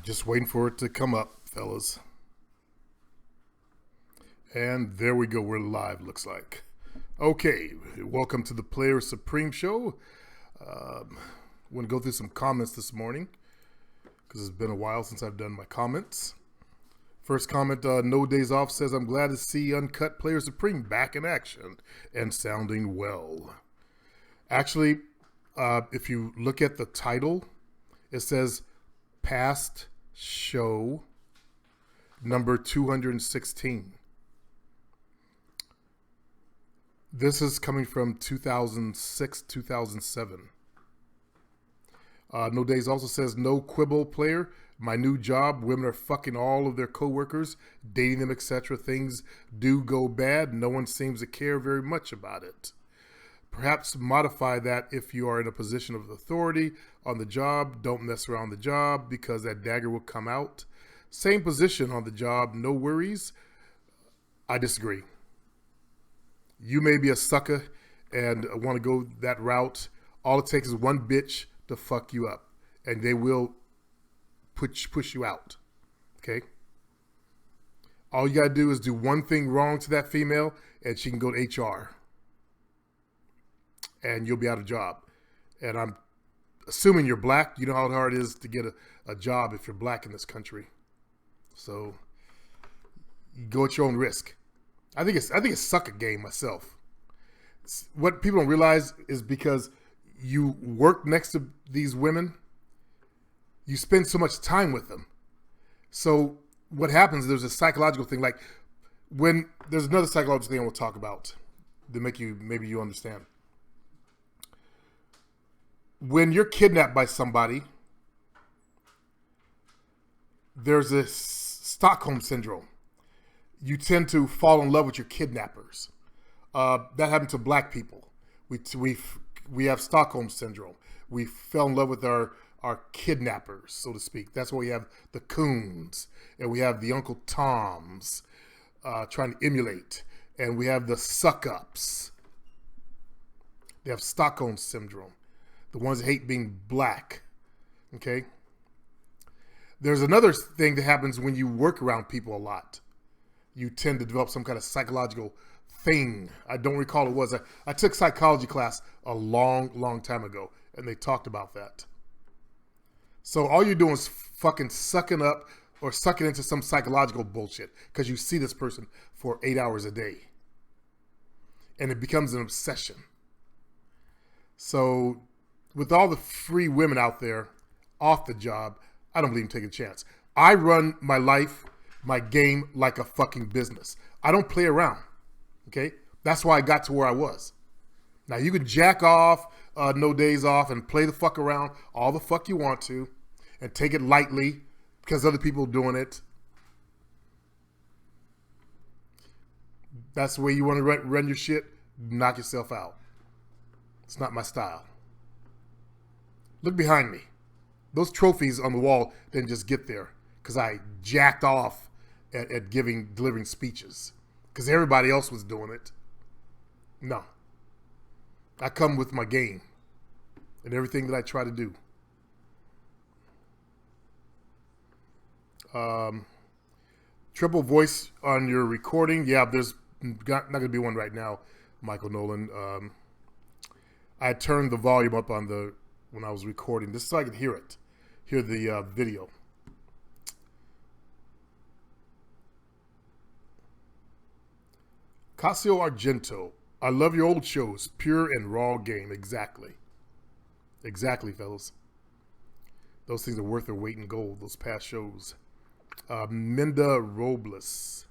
Just waiting for it to come up, fellas. And there we go. We're live, looks like. Okay, welcome to the Player Supreme Show. I'm going to go through some comments this morning because it's been a while since I've done my comments. First comment, No Days Off says, I'm glad to see Uncut Player Supreme back in action and sounding well. Actually, if you look at the title, it says Past Show number 216. This is coming from 2006, 2007. No Days also says, no quibble player. My new job, women are fucking all of their coworkers, dating them, etc. Things do go bad. No one seems to care very much about it. Perhaps modify that if you are in a position of authority on the job. Don't mess around the job because that dagger will come out. Same position on the job, no worries. I disagree. You may be a sucker and want to go that route. All it takes is one bitch to fuck you up, and they will push you out. Okay? All you got to do is do one thing wrong to that female, and she can go to HR. And you'll be out of job. And I'm assuming you're black. You know how hard it is to get a job if you're black in this country. So you go at your own risk. I think it's sucker game myself. What people don't realize is because you work next to these women, you spend so much time with them. So what happens, there's a psychological thing. Like when there's another psychological thing I will talk about to make you, maybe you understand. When you're kidnapped by somebody, there's this Stockholm syndrome. You tend to fall in love with your kidnappers. That happened to black people. We have Stockholm syndrome. We fell in love with our kidnappers, so to speak. That's why we have the Coons, and we have the Uncle Toms trying to emulate, and we have the suck-ups. They have Stockholm syndrome. The ones that hate being black. Okay? There's another thing that happens when you work around people a lot. You tend to develop some kind of psychological thing. I don't recall what it was. I took psychology class a long time ago, and they talked about that. So all you're doing is fucking sucking up or sucking into some psychological bullshit because you see this person for 8 hours a day. And it becomes an obsession. So with all the free women out there off the job, I don't believe in taking a chance. I run my life, my game like a fucking business. I don't play around. Okay? That's why I got to where I was. Now you can jack off, No Days Off, and play the fuck around all the fuck you want to and take it lightly because other people are doing it. That's the way you want to run your shit, knock yourself out. It's not my style. Look behind me. Those trophies on the wall didn't just get there because I jacked off at delivering speeches because everybody else was doing it. No. I come with my game and everything that I try to do. Triple voice on your recording. Yeah, there's not going to be one right now, Michael Nolan. I turned the volume up on when I was recording this so I could hear it. Hear the video. Casio Argento. I love your old shows. Pure and raw game. Exactly. Exactly, fellas. Those things are worth their weight in gold. Those past shows. Minda Robles.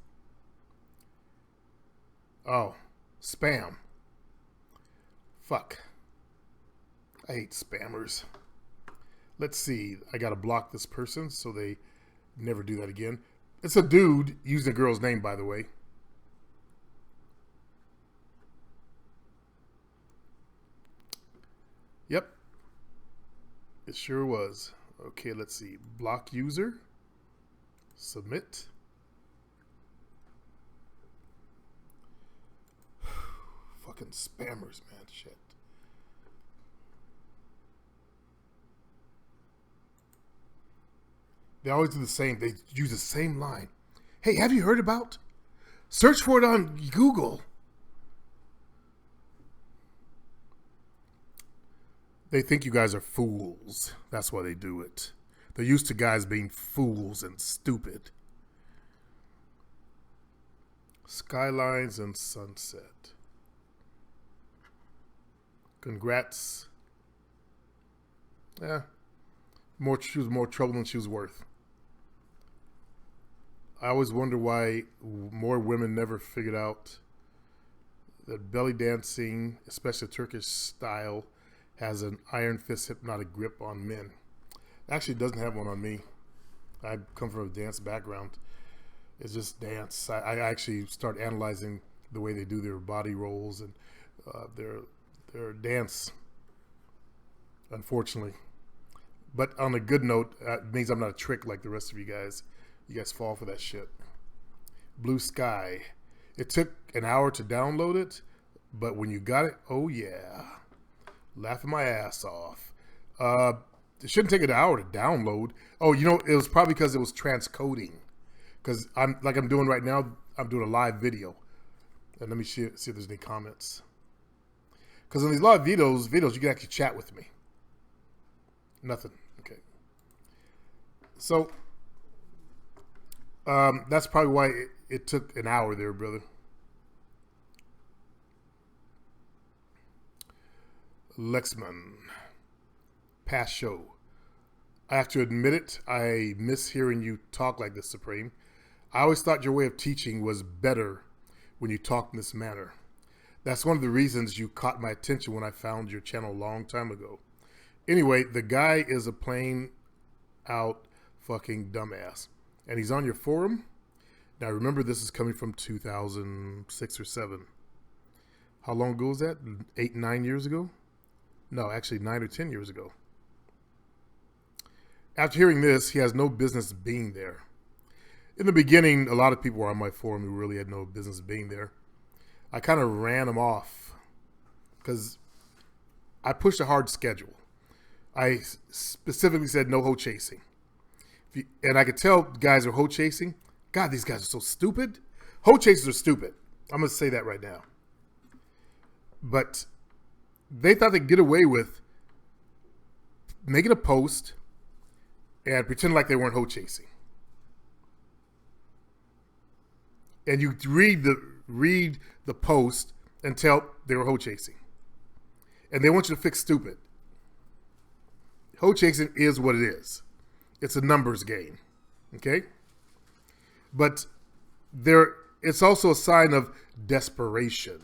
Oh. Spam. Fuck. I hate spammers. Let's see. I gotta block this person so they never do that again. It's a dude using a girl's name, by the way. Yep. It sure was. Okay, let's see. Block user. Submit. Fucking spammers, man. Shit. They always do the same. They use the same line. Hey, have you heard about? Search for it on Google. They think you guys are fools. That's why they do it. They're used to guys being fools and stupid. Skylines and sunset. Congrats. Yeah. She was more trouble than she was worth. I always wonder why more women never figured out that belly dancing, especially Turkish style, has an iron fist hypnotic grip on men. Actually, it doesn't have one on me. I come from a dance background. It's just dance. I actually start analyzing the way they do their body rolls and their dance, unfortunately. But on a good note, it means I'm not a trick like the rest of you guys. You guys fall for that shit. Blue Sky. It took an hour to download it, but when you got it, oh yeah. Laughing my ass off. It shouldn't take an hour to download. Oh, you know, it was probably because it was transcoding. Because I'm doing right now, I'm doing a live video. And let me see if there's any comments. Because in these live videos, you can actually chat with me. Nothing. Okay. So, that's probably why it took an hour there, brother. Lexman. Past show. I have to admit it, I miss hearing you talk like this, Supreme. I always thought your way of teaching was better when you talked in this manner. That's one of the reasons you caught my attention when I found your channel a long time ago. Anyway, the guy is a plain out fucking dumbass. And he's on your forum? Now remember, this is coming from 2006 or 7. How long ago was that? 8, 9 years ago? No, actually 9 or 10 years ago. After hearing this, he has no business being there. In the beginning, a lot of people were on my forum who really had no business being there. I kind of ran them off because I pushed a hard schedule. I specifically said no hoe chasing. And I could tell guys are hoe chasing. God, these guys are so stupid. Hoe chasers are stupid. I'm going to say that right now. But they thought they'd get away with making a post and pretend like they weren't hoe chasing. And you read the post and tell they were hoe chasing. And they want you to fix stupid. Hoe chasing is what it is. It's a numbers game. Okay? But it's also a sign of desperation.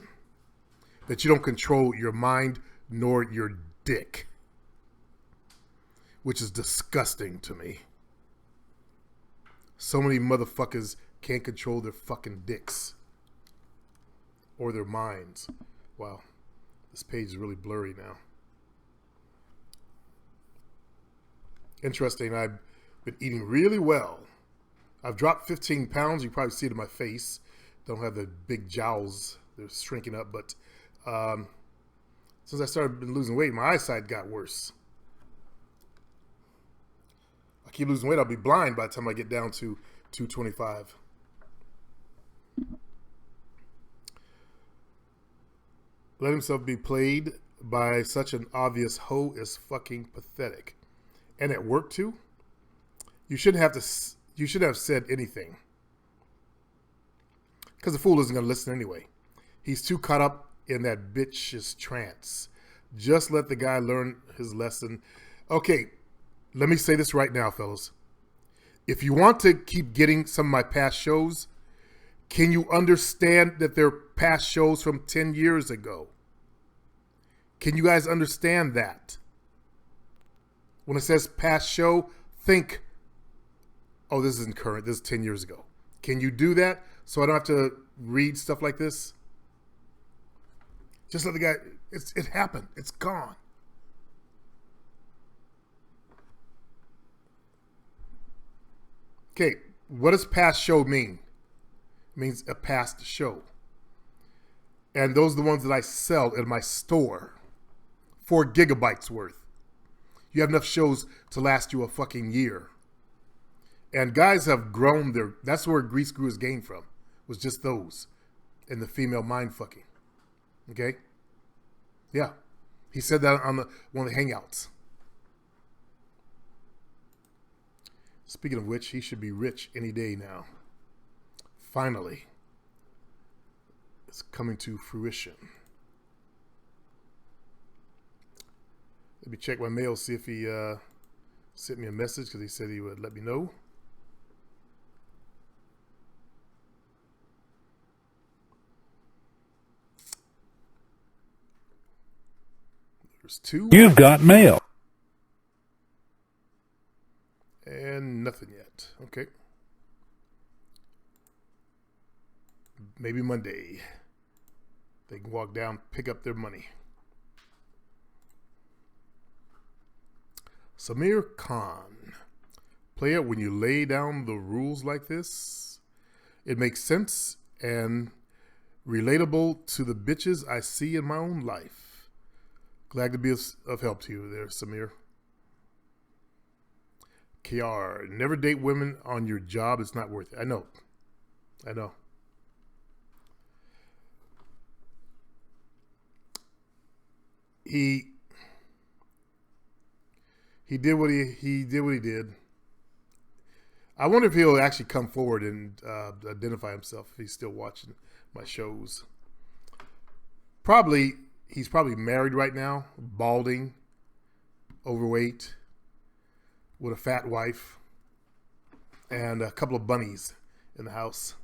That you don't control your mind nor your dick. Which is disgusting to me. So many motherfuckers can't control their fucking dicks. Or their minds. Wow. This page is really blurry now. Interesting. I've been eating really well. I've dropped 15 pounds. You probably see it in my face. Don't have the big jowls. They're shrinking up. But since I started losing weight, my eyesight got worse. I keep losing weight. I'll be blind by the time I get down to 225. Let himself be played by such an obvious hoe is fucking pathetic. And at work too? You shouldn't have said anything. Because the fool isn't going to listen anyway. He's too caught up in that bitch's trance. Just let the guy learn his lesson. Okay, let me say this right now, fellas. If you want to keep getting some of my past shows, can you understand that they're past shows from 10 years ago? Can you guys understand that? When it says past show, think, oh, this isn't current. This is 10 years ago. Can you do that so I don't have to read stuff like this? Just let the guy, it happened. It's gone. Okay, what does past show mean? It means a past show. And those are the ones that I sell in my store. 4 gigabytes worth. You have enough shows to last you a fucking year. And guys have grown their. That's where Grease grew his game from. Was just those, and the female mind fucking. Okay. Yeah, he said that on one of the hangouts. Speaking of which, he should be rich any day now. Finally, it's coming to fruition. Let me check my mail, see if he sent me a message, because he said he would let me know. There's 2. You've got mail. And nothing yet. Okay. Maybe Monday. They can walk down, pick up their money. Samir Khan. Play it when you lay down the rules like this. It makes sense and relatable to the bitches I see in my own life. Glad to be of help to you there, Samir. KR, never date women on your job. It's not worth it. I know. He did what he did. I wonder if he'll actually come forward and identify himself if he's still watching my shows. He's probably married right now, balding, overweight, with a fat wife, and a couple of bunnies in the house.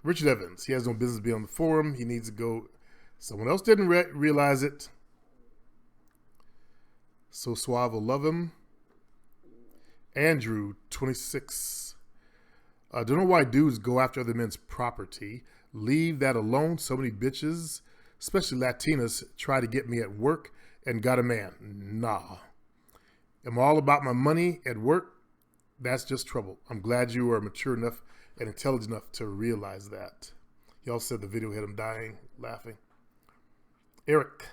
Richard Evans, he has no business being on the forum. He needs to go. Someone else didn't realize it. So Suave will love him. Andrew, 26. I don't know why dudes go after other men's property. Leave that alone. So many bitches, especially Latinas, try to get me at work and got a man. Nah. I'm all about my money at work. That's just trouble. I'm glad you are mature enough and intelligent enough to realize that. He also said the video had him dying, laughing. Eric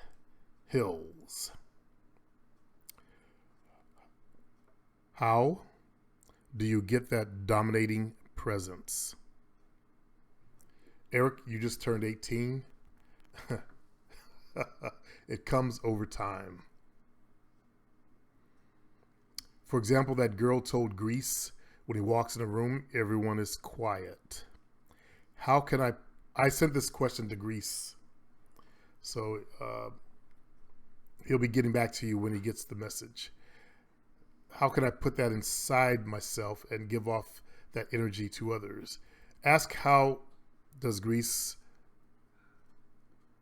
Hills. How do you get that dominating presence? Eric, you just turned 18. It comes over time. For example, that girl told Grease when he walks in a room, everyone is quiet. How can I sent this question to Grease. So he'll be getting back to you when he gets the message. How can I put that inside myself and give off that energy to others? Ask how does Grease,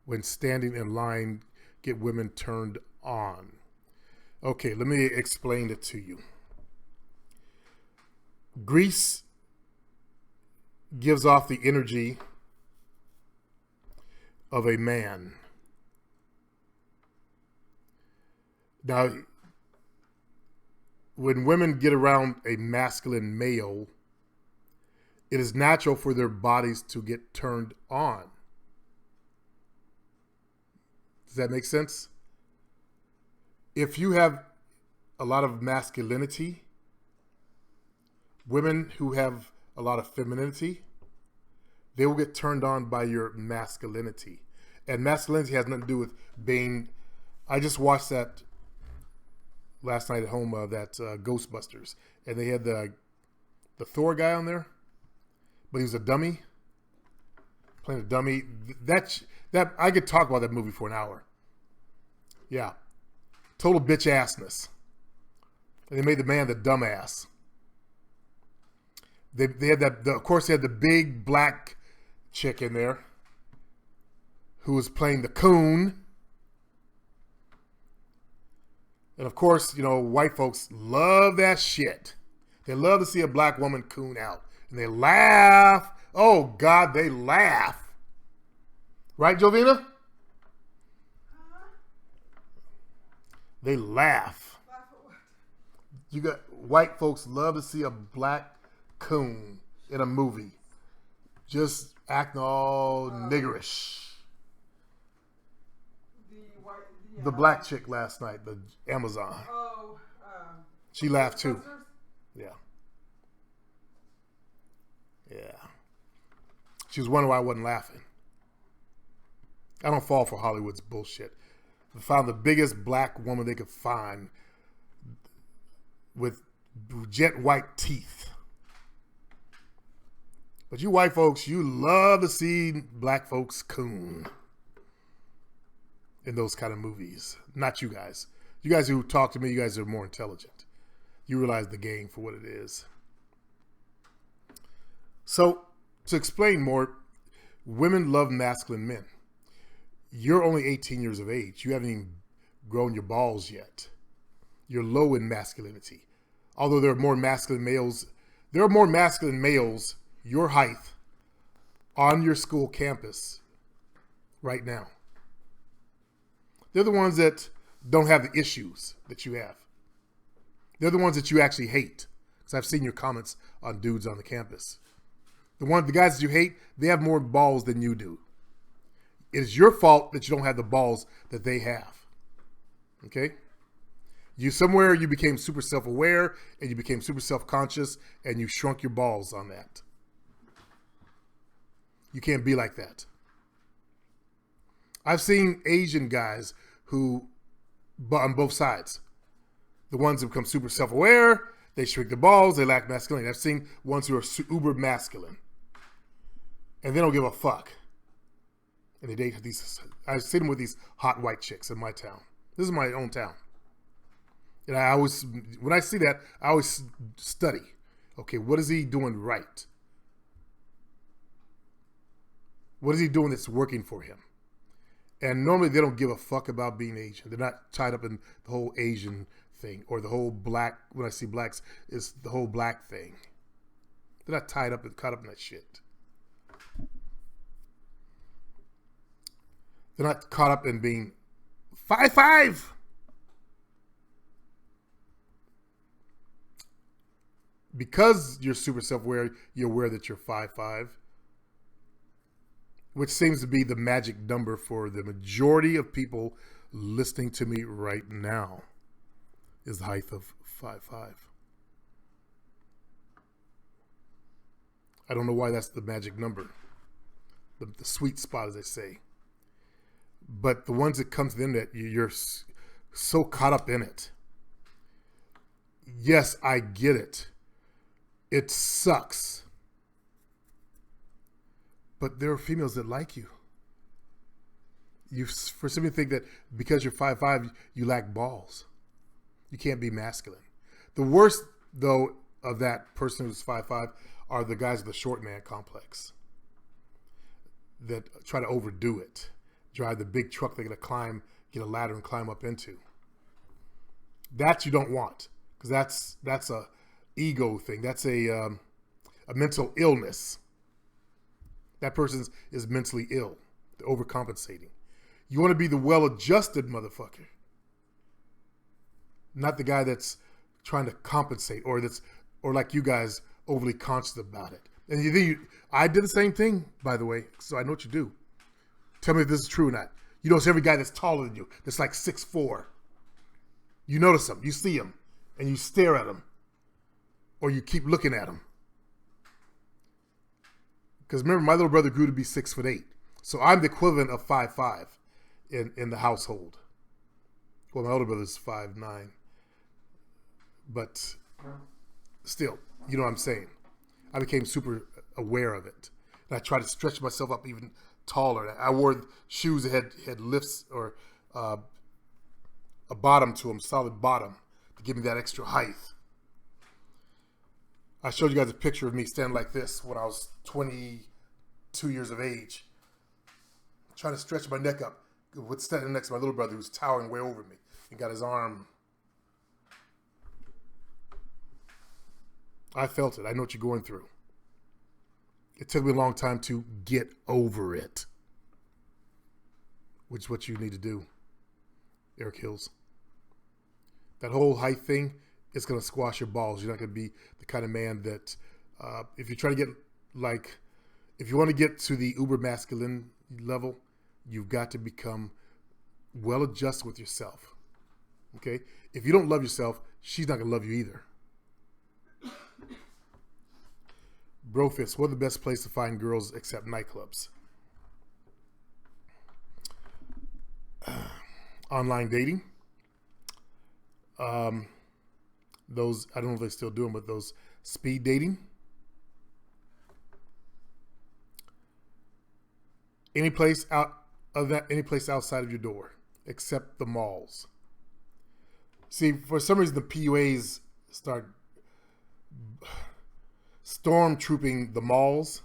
when standing in line, get women turned on? Okay, let me explain it to you. Grease gives off the energy of a man. Now, when women get around a masculine male, it is natural for their bodies to get turned on. Does that make sense? If you have a lot of masculinity, women who have a lot of femininity, they will get turned on by your masculinity. And masculinity has nothing to do with being... I just watched that last night at home, that Ghostbusters. And they had the Thor guy on there, but he was a dummy. Playing a dummy. That I could talk about that movie for an hour. Yeah. Total bitch assness. And they made the man the dumbass. They had that, of course, they had the big black chick in there who was playing the coon. And of course, you know, white folks love that shit. They love to see a black woman coon out. And they laugh. Oh, God, they laugh. Right, Jovina? They laugh. You got white folks love to see a black coon in a movie. Just acting all niggerish. The black chick last night, the Amazon. She laughed too. Yeah. Yeah. She was wondering why I wasn't laughing. I don't fall for Hollywood's bullshit. They found the biggest black woman they could find with jet white teeth. But you white folks, you love to see black folks coon in those kind of movies. Not you guys. You guys who talk to me, you guys are more intelligent. You realize the game for what it is. So, to explain more, women love masculine men. You're only 18 years of age. You haven't even grown your balls yet. You're low in masculinity. Although there are more masculine males your height on your school campus right now. They're the ones that don't have the issues that you have. They're the ones that you actually hate. Because I've seen your comments on dudes on the campus. The guys that you hate, they have more balls than you do. It is your fault that you don't have the balls that they have. Okay? Somewhere you became super self-aware and you became super self-conscious and you shrunk your balls on that. You can't be like that. I've seen Asian guys who, on both sides, the ones who become super self-aware, they shrink their balls, they lack masculinity. I've seen ones who are uber masculine and they don't give a fuck. And they date these, I've seen them with these hot white chicks in my town. This is my own town. And I always, when I see that, I always study. Okay, what is he doing right? What is he doing that's working for him? And normally they don't give a fuck about being Asian. They're not tied up in the whole Asian thing or the whole black, when I see blacks, it's the whole black thing. They're not tied up and caught up in that shit. They're not caught up in being 5'5". Because you're super self-aware, you're aware that you're 5'5", which seems to be the magic number for the majority of people listening to me right now, is the height of 5'5". I don't know why that's the magic number, the sweet spot, as they say. But the ones that comes in that you're so caught up in it. Yes, I get it. It sucks. But there are females that like you. You for some reason think that because you're 5'5", you lack balls. You can't be masculine. The worst, though, of that person who's 5'5" are the guys with the short man complex that try to overdo it. Drive the big truck they're going to climb, get a ladder and climb up into. That you don't want, because that's a ego thing. That's a mental illness. That person is mentally ill. They're overcompensating. You want to be the well-adjusted motherfucker, not the guy that's trying to compensate or like you guys, overly conscious about it. And I did the same thing, by the way, so I know what you do. Tell me if this is true or not. You notice every guy that's taller than you, that's like 6'4". You notice him, you see him, and you stare at him, or you keep looking at him. Because remember, my little brother grew to be 6'8", so I'm the equivalent of 5'5" in the household. Well, my older brother's 5'9", but still, you know what I'm saying. I became super aware of it, and I tried to stretch myself up even taller. I wore shoes that had lifts or a bottom to them, solid bottom, to give me that extra height. I showed you guys a picture of me standing like this when I was 22 years of age, trying to stretch my neck up, standing next to my little brother who's towering way over me and got his arm. I felt it. I know what you're going through. It took me a long time to get over it, which is what you need to do, Eric Hills. That whole height thing is going to squash your balls. You're not going to be the kind of man that, if you're trying to get if you want to get to the uber masculine level, you've got to become well adjusted with yourself. Okay? If you don't love yourself, she's not gonna love you either. Brofist, what are the best place to find girls except nightclubs? Online dating. Those, I don't know if they still do them, but those speed dating. Any place outside of your door, except the malls. See, for some reason, the PUAs start stormtrooping the malls,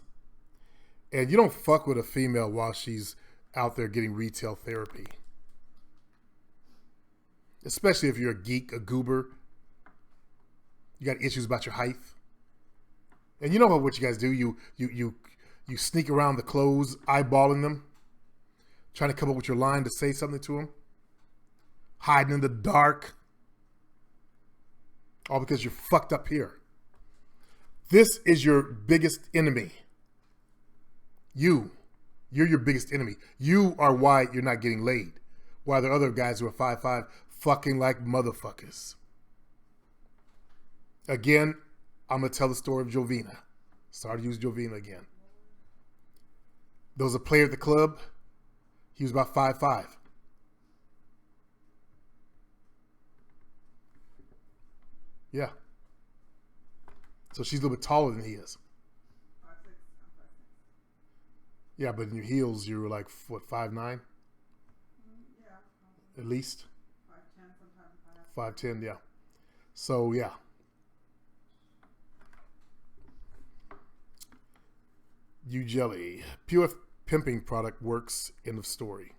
and you don't fuck with a female while she's out there getting retail therapy. Especially if you're a geek, a goober. You got issues about your height. And you know what you guys do? You sneak around the clothes, eyeballing them, trying to come up with your line to say something to them, hiding in the dark, all because you're fucked up here. This is your biggest enemy. You're your biggest enemy. You are why you're not getting laid. While there are other guys who are 5'5", fucking like motherfuckers. Again, I'm going to tell the story of Jovina. Sorry to use Jovina again. There was a player at the club. He was about 5'5". Yeah. So she's a little bit taller than he is. 5'6". Yeah, but in your heels, you were like, what, 5'9"? Yeah. At least? 5'10", sometimes 5'10", yeah. So, yeah. You jelly. Pure pimping product works. End of story.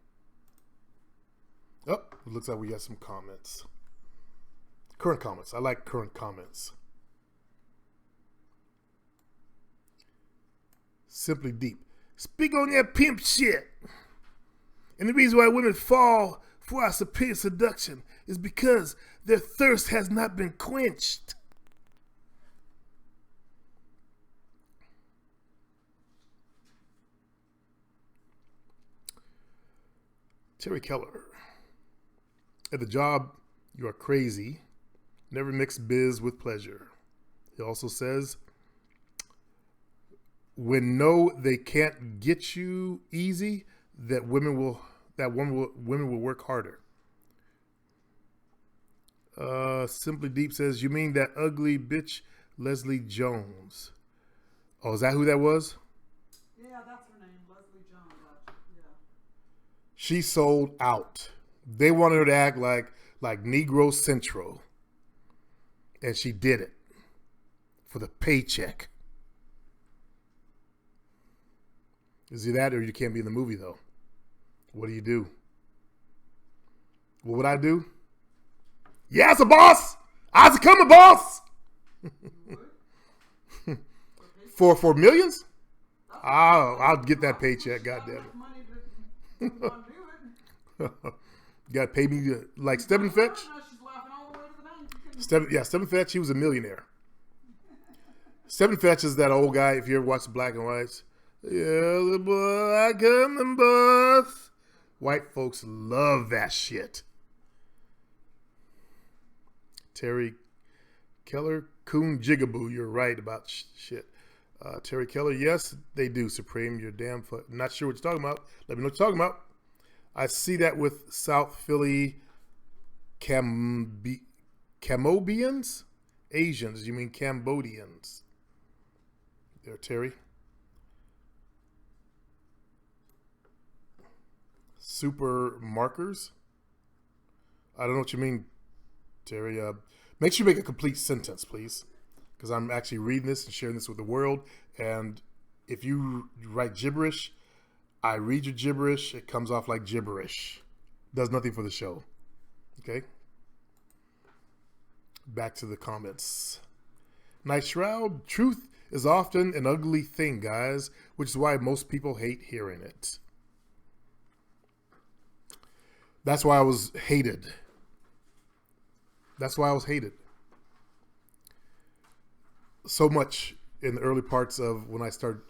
Oh, it looks like we got some comments. Current comments. I like current comments. Simply Deep. Speak on that pimp shit. And the reason why women fall for our superior seduction is because their thirst has not been quenched. Terry Keller. At the job, you are crazy. Never mix biz with pleasure. He also says, when no, they can't get you easy, women will work harder. Simply Deep says, you mean that ugly bitch Leslie Jones? Oh, is that who that was? Yeah, that's her name, Leslie Jones. Yeah. She sold out. They wanted her to act like Negro Central. And she did it. For the paycheck. Is it that, or you can't be in the movie, though? What do you do? What would I do? Yes, a boss! I's coming, boss! For millions? I'll get that paycheck, goddamn it. Got to pay me like Stephen Fetch? Stephen Fetch, he was a millionaire. Stephen Fetch is that old guy, if you ever watch the Black and Whites. Yeah, the boy, I coming, boss. White folks love that shit. Terry Keller, coon jigaboo. You're right about shit. Terry Keller, yes, they do. Supreme, you're damn foot. Not sure what you're talking about. Let me know what you're talking about. I see that with South Philly Camobians? Asians. You mean Cambodians. There, Terry. Super markers? I don't know what you mean, Terry. Make sure you make a complete sentence, please. Because I'm actually reading this and sharing this with the world. And if you write gibberish, I read your gibberish. It comes off like gibberish. Does nothing for the show. Okay? Back to the comments. Night Shroud. Truth is often an ugly thing, guys, which is why most people hate hearing it. That's why I was hated. That's why I was hated. So much in the early parts of when I started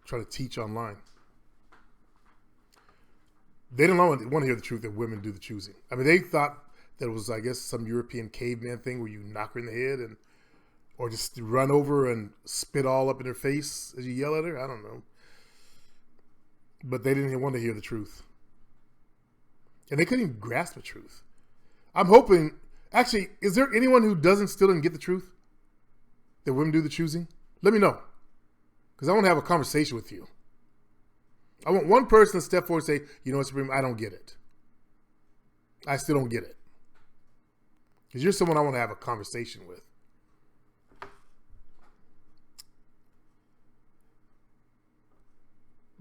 trying to teach online. They didn't want to hear the truth that women do the choosing. I mean, they thought that was, I guess, some European caveman thing where you knock her in the head and or just run over and spit all up in her face as you yell at her. I don't know. But they didn't want to hear the truth. And they couldn't even grasp the truth. I'm hoping, actually, is there anyone who still didn't get the truth? That women do the choosing? Let me know. Because I want to have a conversation with you. I want one person to step forward and say, you know what, Supreme, I don't get it. I still don't get it. Because you're someone I want to have a conversation with.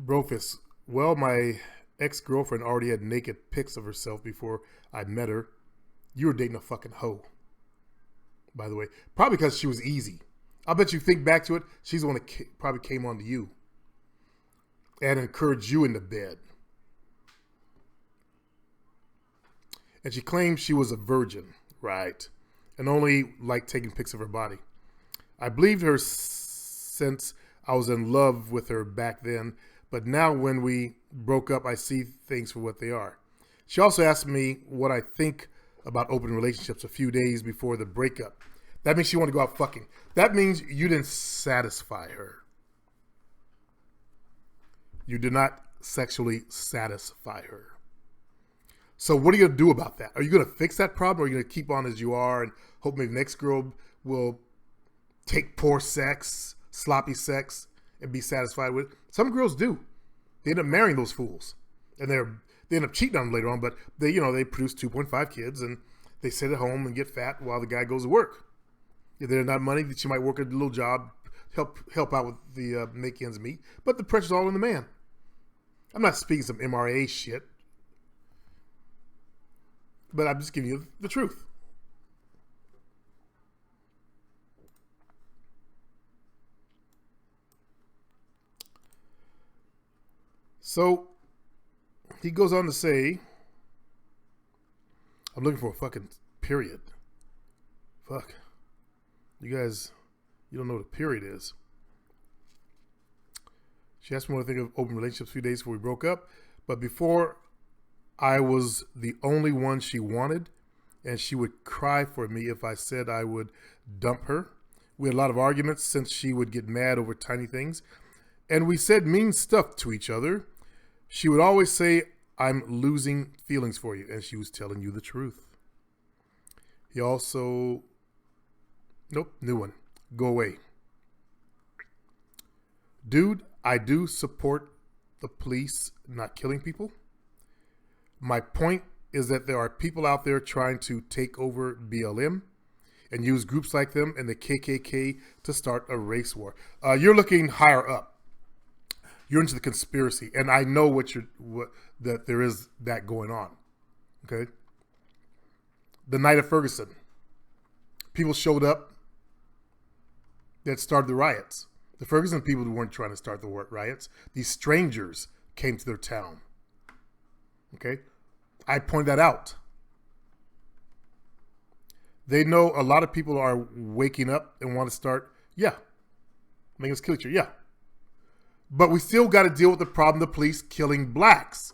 Brofist, well, my ex-girlfriend already had naked pics of herself before I met her. You were dating a fucking hoe, by the way. Probably because she was easy. I bet you think back to it, she's the one that probably came on to you and encouraged you into bed. And she claimed she was a virgin, right? And only liked taking pics of her body. I believed her since I was in love with her back then, but now when we broke up, I see things for what they are. She also asked me what I think about open relationships a few days before the breakup. That means she wanted to go out fucking. That means you didn't satisfy her. You did not sexually satisfy her. So what are you going to do about that? Are you going to fix that problem, or are you going to keep on as you are and hope maybe the next girl will take poor sex, sloppy sex, and be satisfied with it? Some girls do. They end up marrying those fools. And they end up cheating on them later on, but they produce 2.5 kids and they sit at home and get fat while the guy goes to work. If there's not money, that she might work a little job, help out with the make ends meet, but the pressure's all on the man. I'm not speaking some MRA shit, but I'm just giving you the truth. So he goes on to say, I'm looking for a fucking period. Fuck. You guys, you don't know what a period is. She asked me what I think of open relationships a few days before we broke up. But before, I was the only one she wanted, and she would cry for me if I said I would dump her. We had a lot of arguments since she would get mad over tiny things. And we said mean stuff to each other. She would always say, I'm losing feelings for you, and she was telling you the truth. He also... Nope, new one. Go away. Dude, I do support the police not killing people. My point is that there are people out there trying to take over BLM and use groups like them and the KKK to start a race war. You're looking higher up. You're into the conspiracy, and I know that there is that going on. Okay? The night of Ferguson, people showed up that started the riots. The Ferguson people weren't trying to start the riots. These strangers came to their town. Okay? I point that out. They know a lot of people are waking up and want to start, make us kill each other, But we still got to deal with the problem of the police killing blacks.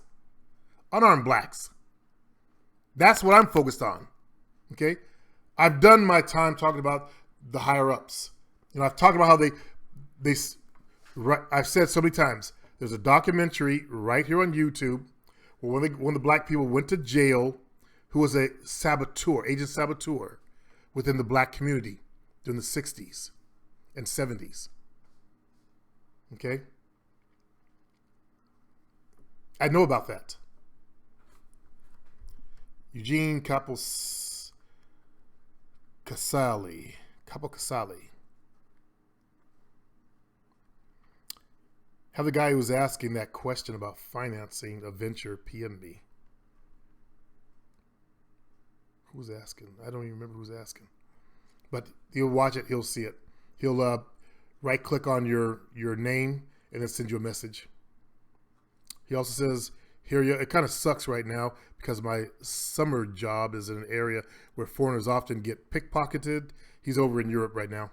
Unarmed blacks. That's what I'm focused on. Okay? I've done my time talking about the higher-ups. I've talked about how I've said so many times, there's a documentary right here on YouTube where one of the black people went to jail who was a agent saboteur within the black community during the 60s and 70s. Okay? I know about that. Eugene Capo Casale. Have the guy who was asking that question about financing a venture PM me. Who's asking? I don't even remember who's asking. But he'll watch it. He'll see it. He'll right click on your name and then send you a message. He also says, it kind of sucks right now because my summer job is in an area where foreigners often get pickpocketed. He's over in Europe right now.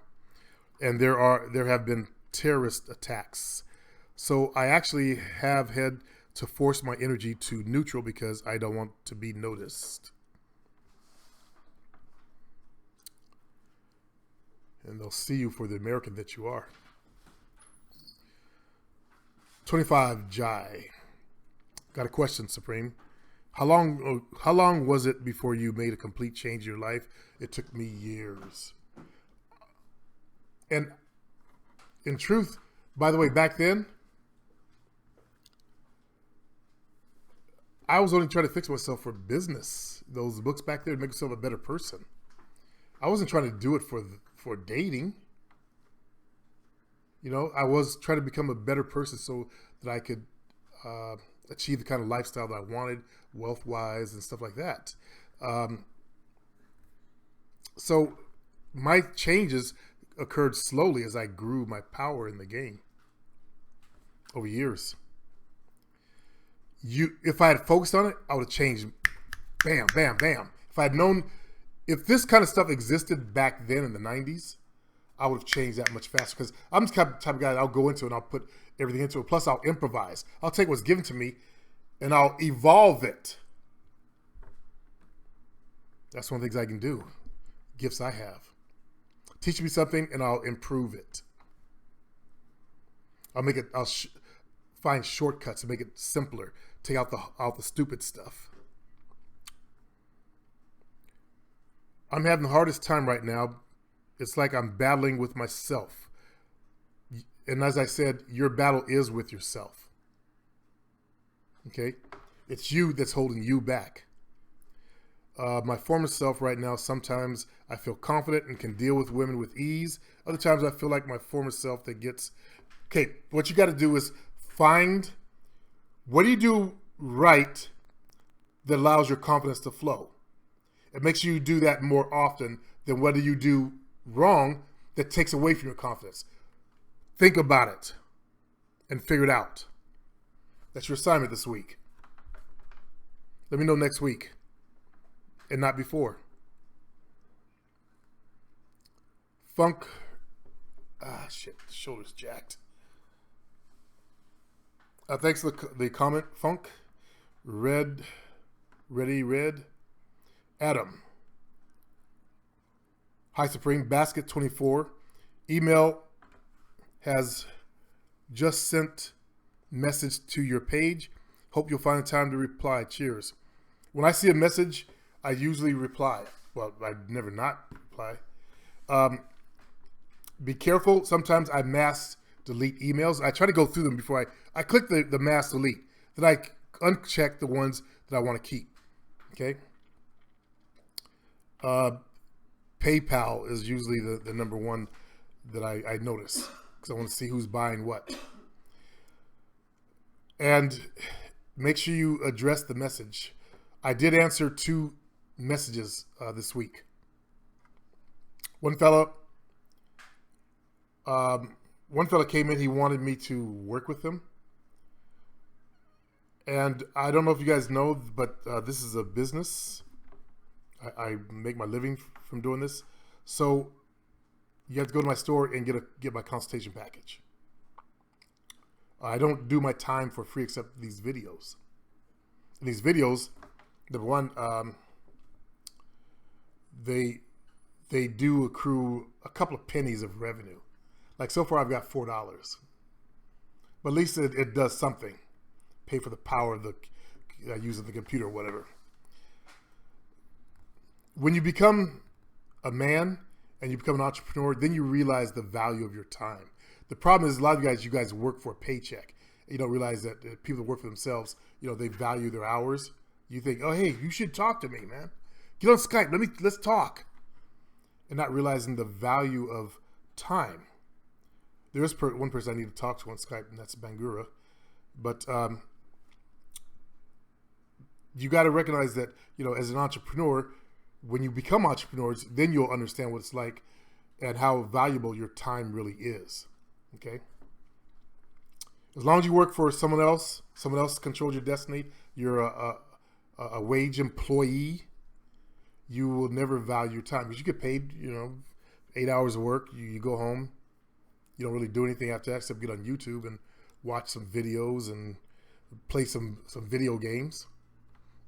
And there have been terrorist attacks. So I actually have had to force my energy to neutral because I don't want to be noticed. and they'll see you for the American that you are. 25 Jai. Got a question, Supreme. How long was it before you made a complete change in your life? It took me years. And in truth, by the way, back then, I was only trying to fix myself for business. Those books back there to make myself a better person. I wasn't trying to do it for dating. You know, I was trying to become a better person so that I could achieve the kind of lifestyle that I wanted, wealth-wise and stuff like that. So my changes occurred slowly as I grew my power in the game over years. If I had focused on it, I would have changed. Bam, bam, bam. If I had known, if this kind of stuff existed back then in the 90s, I would have changed that much faster. Because I'm the type of guy that I'll go into it and I'll put everything into it. Plus, I'll improvise. I'll take what's given to me and I'll evolve it. That's one of the things I can do. Gifts I have. Teach me something and I'll improve it. I'll find shortcuts to make it simpler. Take out the stupid stuff. I'm having the hardest time right now. It's like I'm battling with myself. And as I said, your battle is with yourself. Okay? It's you that's holding you back. My former self right now, sometimes I feel confident and can deal with women with ease. Other times I feel like my former self that gets... Okay, what you got to do is find what do you do right that allows your confidence to flow. It makes you do that more often than what do you do wrong that takes away from your confidence. Think about it and figure it out. That's your assignment this week. Let me know next week and not before. Funk. Shit, the shoulder's jacked. Thanks for the comment, Funk. Red. Adam. Hi, Supreme. Basket 24. Email has just sent message to your page. Hope you'll find time to reply. Cheers. When I see a message, I usually reply. Well, I never not reply. Be careful. Sometimes I mass delete emails. I try to go through them before I click the mass delete. Then I uncheck the ones that I want to keep. Okay. PayPal is usually the number one that I notice because I want to see who's buying what. And make sure you address the message. I did answer 2 messages this week. One fella came in. He wanted me to work with him. And I don't know if you guys know, but this is a business. I make my living from doing this. So you have to go to my store and get my consultation package. I don't do my time for free except these videos. And these videos, number one, they do accrue a couple of pennies of revenue. Like so far I've got $4. But at least it does something. Pay for the power of the using the computer or whatever. When you become a man and you become an entrepreneur, then you realize the value of your time. The problem is a lot of you guys work for a paycheck. You don't realize that people that work for themselves, they value their hours. You think, oh, hey, you should talk to me, man. Get on Skype. Let's talk. And not realizing the value of time. There is one person I need to talk to on Skype, and that's Bangura. But you got to recognize that, as an entrepreneur, when you become entrepreneurs, then you'll understand what it's like and how valuable your time really is. Okay? As long as you work for someone else controls your destiny, you're a wage employee, you will never value your time. Because you get paid, 8 hours of work, you go home, you don't really do anything after that except get on YouTube and watch some videos and play some video games.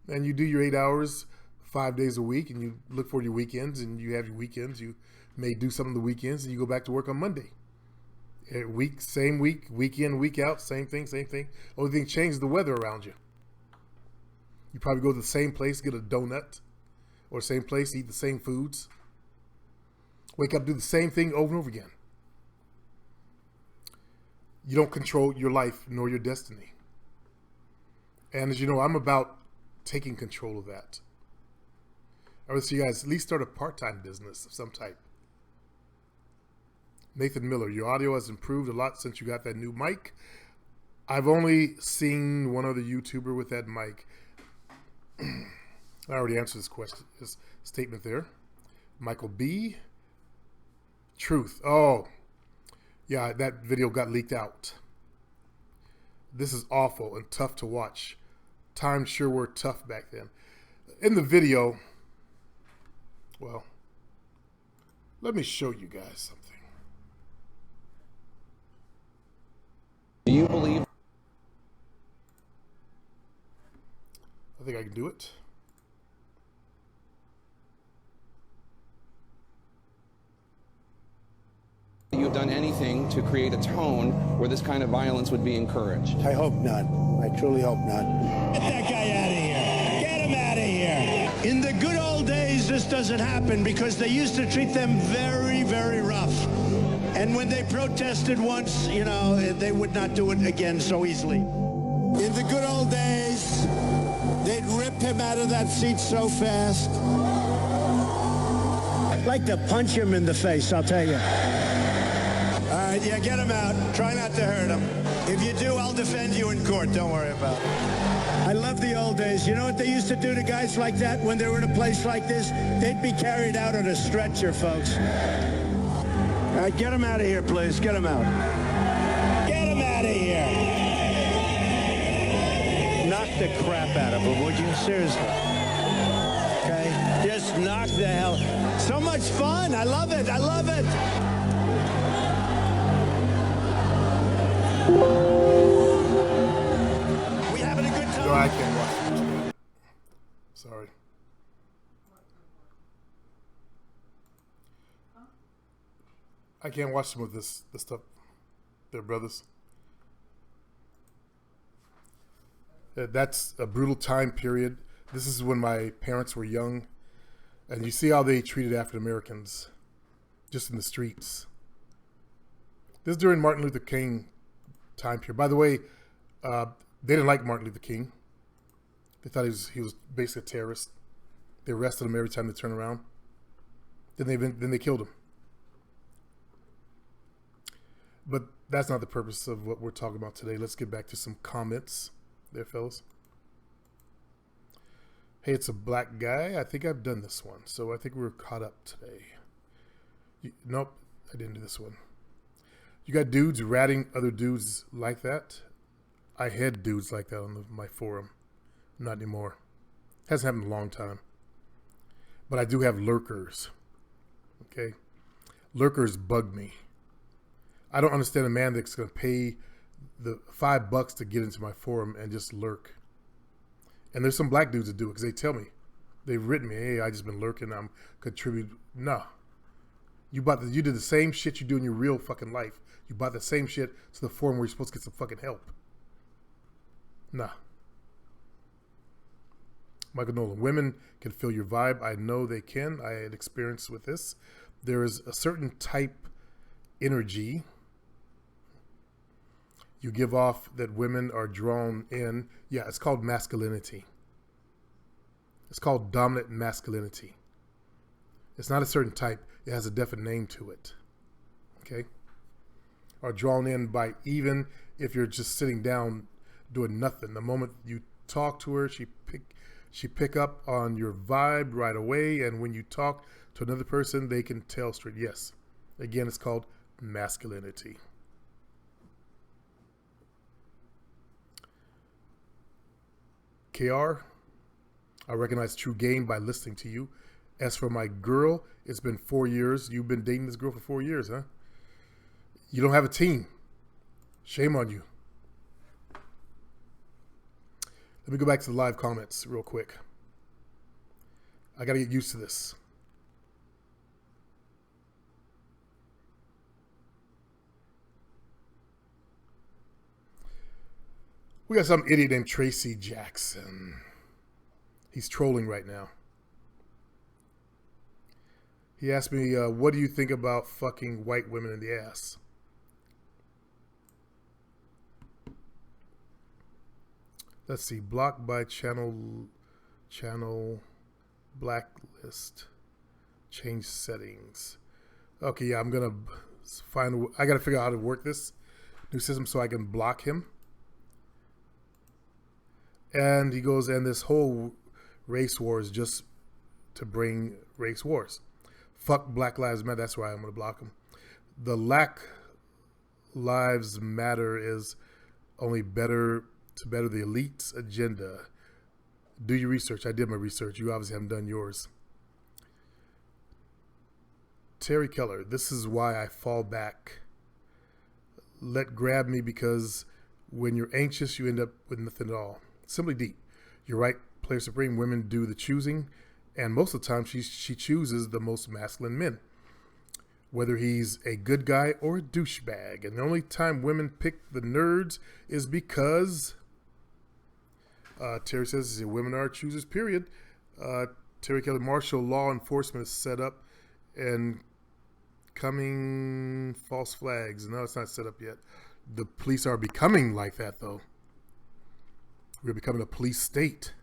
And you do your 8 hours 5 days a week, and you look for your weekends, and you have your weekends. You May do something the weekends, and you go back to work on Monday. Same week, week in, week out, same thing, same thing. Only thing changes the weather around you. You probably go to the same place, get a donut, or same place, eat the same foods. Wake up, do the same thing over and over again. You don't control your life nor your destiny. And as you know, I'm about taking control of that. I would see you guys at least start a part-time business of some type. Nathan Miller, your audio has improved a lot since you got that new mic. I've only seen one other YouTuber with that mic. I already answered this statement there. Michael B. Truth. Oh, yeah, that video got leaked out. This is awful and tough to watch. Times sure were tough back then. In the video, well, let me show you guys something. Do you believe? I think I can do it. You've done anything to create a tone where this kind of violence would be encouraged? I hope not. I truly hope not. Get that guy out of here. Get him out of here. In the good old days, this doesn't happen because they used to treat them very, very rough. And when they protested once, you know, they would not do it again so easily. In the good old days, they'd rip him out of that seat so fast. I'd like to punch him in the face, I'll tell you. All right, yeah, get him out. Try not to hurt him. If you do, I'll defend you in court. Don't worry about it. I love the old days. You know what they used to do to guys like that when they were in a place like this? They'd be carried out on a stretcher, folks. All right, get him out of here, please. Get him out. Get him out of here. Knock the crap out of him, would you? Seriously. Okay? Just knock the hell. So much fun. I love it. I love it. We having a good time? No, I can't watch it. Sorry. I can't watch some of this stuff. They're brothers. That's a brutal time period. This is when my parents were young. And you see how they treated African Americans just in the streets. This is during Martin Luther King time period. By the way, they didn't like Martin Luther King. They thought he was basically a terrorist. They arrested him every time they turned around. Then they killed him. But that's not the purpose of what we're talking about today. Let's get back to some comments there, fellas. Hey, it's a black guy. I think I've done this one. So I think we're caught up today. Nope, I didn't do this one. You got dudes ratting other dudes like that? I had dudes like that on my forum. Not anymore. Hasn't happened in a long time. But I do have lurkers. Okay? Lurkers bug me. I don't understand a man that's going to pay the $5 to get into my forum and just lurk. And there's some black dudes that do it because they tell me. They've written me, hey, I just been lurking. I'm contributing. No. You did the same shit you do in your real fucking life. You bought the same shit to the forum where you're supposed to get some fucking help. Nah. Michael Nolan, women can feel your vibe. I know they can. I had experience with this. There is a certain type energy you give off that women are drawn in. Yeah, it's called masculinity. It's called dominant masculinity. It's not a certain type. It has a definite name to it. Okay? Are drawn in by, even if you're just sitting down doing nothing. The moment you talk to her, she pick up on your vibe right away. And when you talk to another person, they can tell straight. Yes. Again, it's called masculinity. KR, I recognize true game by listening to you. As for my girl, it's been 4 years. You've been dating this girl for 4 years, huh? You don't have a team. Shame on you. Let me go back to the live comments real quick. I got to get used to this. We got some idiot named Tracy Jackson. He's trolling right now. He asked me, what do you think about fucking white women in the ass? Let's see. Blocked by channel blacklist. Change settings. Okay, yeah, I'm gonna find. I gotta figure out how to work this new system so I can block him. And he goes, and this whole race war is just to bring race wars. Fuck Black Lives Matter. That's why I'm gonna block him. The Black Lives Matter is only better to better the elite's agenda. Do your research. I did my research. You obviously haven't done yours. Terry Keller, this is why I fall back. Let grab me, because when you're anxious, you end up with nothing at all. Simply deep. You're right, Player Supreme. Women do the choosing, and most of the time she chooses the most masculine men, whether he's a good guy or a douchebag. And the only time women pick the nerds is because Terry says women are choosers, period. Terry Keller, martial law enforcement is set up and coming false flags. No, it's not set up yet. The police are becoming like that, though. We're becoming a police state.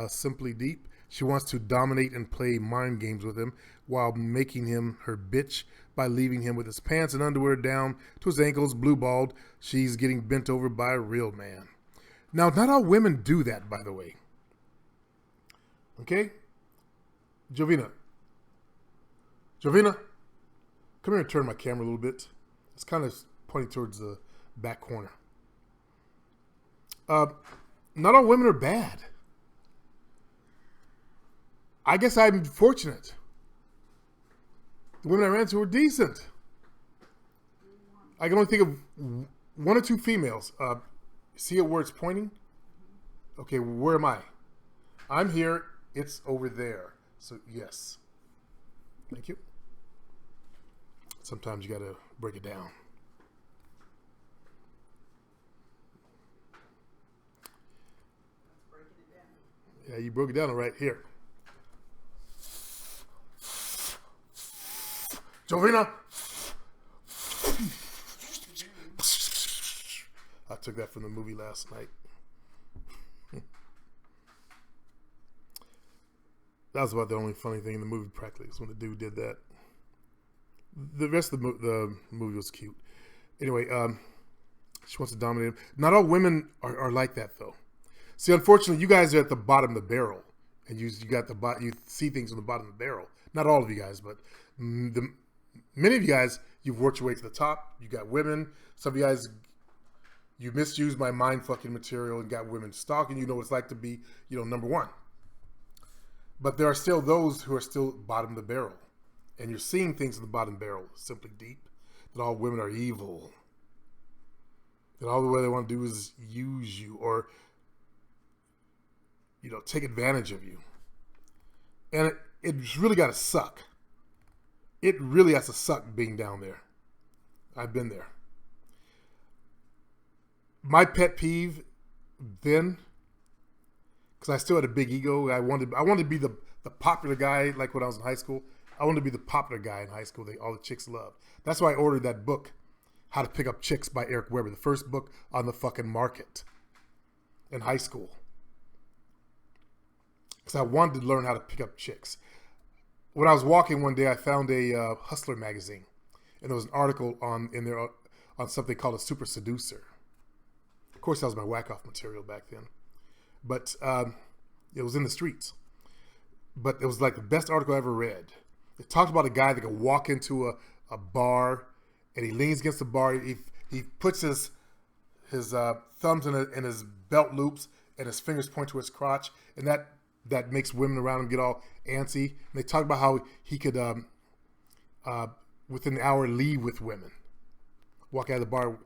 Simply Deep. She wants to dominate and play mind games with him while making him her bitch by leaving him with his pants and underwear down to his ankles, blue-balled. She's getting bent over by a real man. Now, not all women do that, by the way. Okay? Jovina, come here and turn my camera a little bit. It's kind of pointing towards the back corner. Not all women are bad. I guess I'm fortunate. The women I ran into were decent. I can only think of one or two females. See where it's pointing? Okay, where am I? I'm here. It's over there. So, yes. Thank you. Sometimes you got to break it down. Yeah, you broke it down right here. Jovina! I took that from the movie last night. That was about the only funny thing in the movie, practically, is when the dude did that. The rest of the movie was cute. Anyway, she wants to dominate him. Not all women are like that, though. See, unfortunately, you guys are at the bottom of the barrel, and you see things on the bottom of the barrel. Not all of you guys, but many of you guys, you've worked your way to the top. You got women. Some of you guys, you misused my mind fucking material and got women stalking. You know what it's like to be, number one. But there are still those who are still bottom of the barrel, and you're seeing things in the bottom barrel, Simply Deep, that all women are evil, that all the way they want to do is use you or take advantage of you. And it's really got to suck. It really has to suck being down there. I've been there. My pet peeve then, because I still had a big ego, I wanted to be the popular guy, like when I was in high school. I wanted to be the popular guy in high school that all the chicks loved. That's why I ordered that book, How to Pick Up Chicks by Eric Weber, the first book on the fucking market in high school. Because I wanted to learn how to pick up chicks. When I was walking one day, I found a Hustler magazine, and there was an article on something called a super seducer. Of course, that was my whack-off material back then, but it was in the streets. But it was like the best article I ever read. It talked about a guy that could walk into a bar, and he leans against the bar. He puts his thumbs in his belt loops, and his fingers point to his crotch, and that makes women around him get all antsy. And they talk about how he could, within an hour, leave with women. Walk out of the bar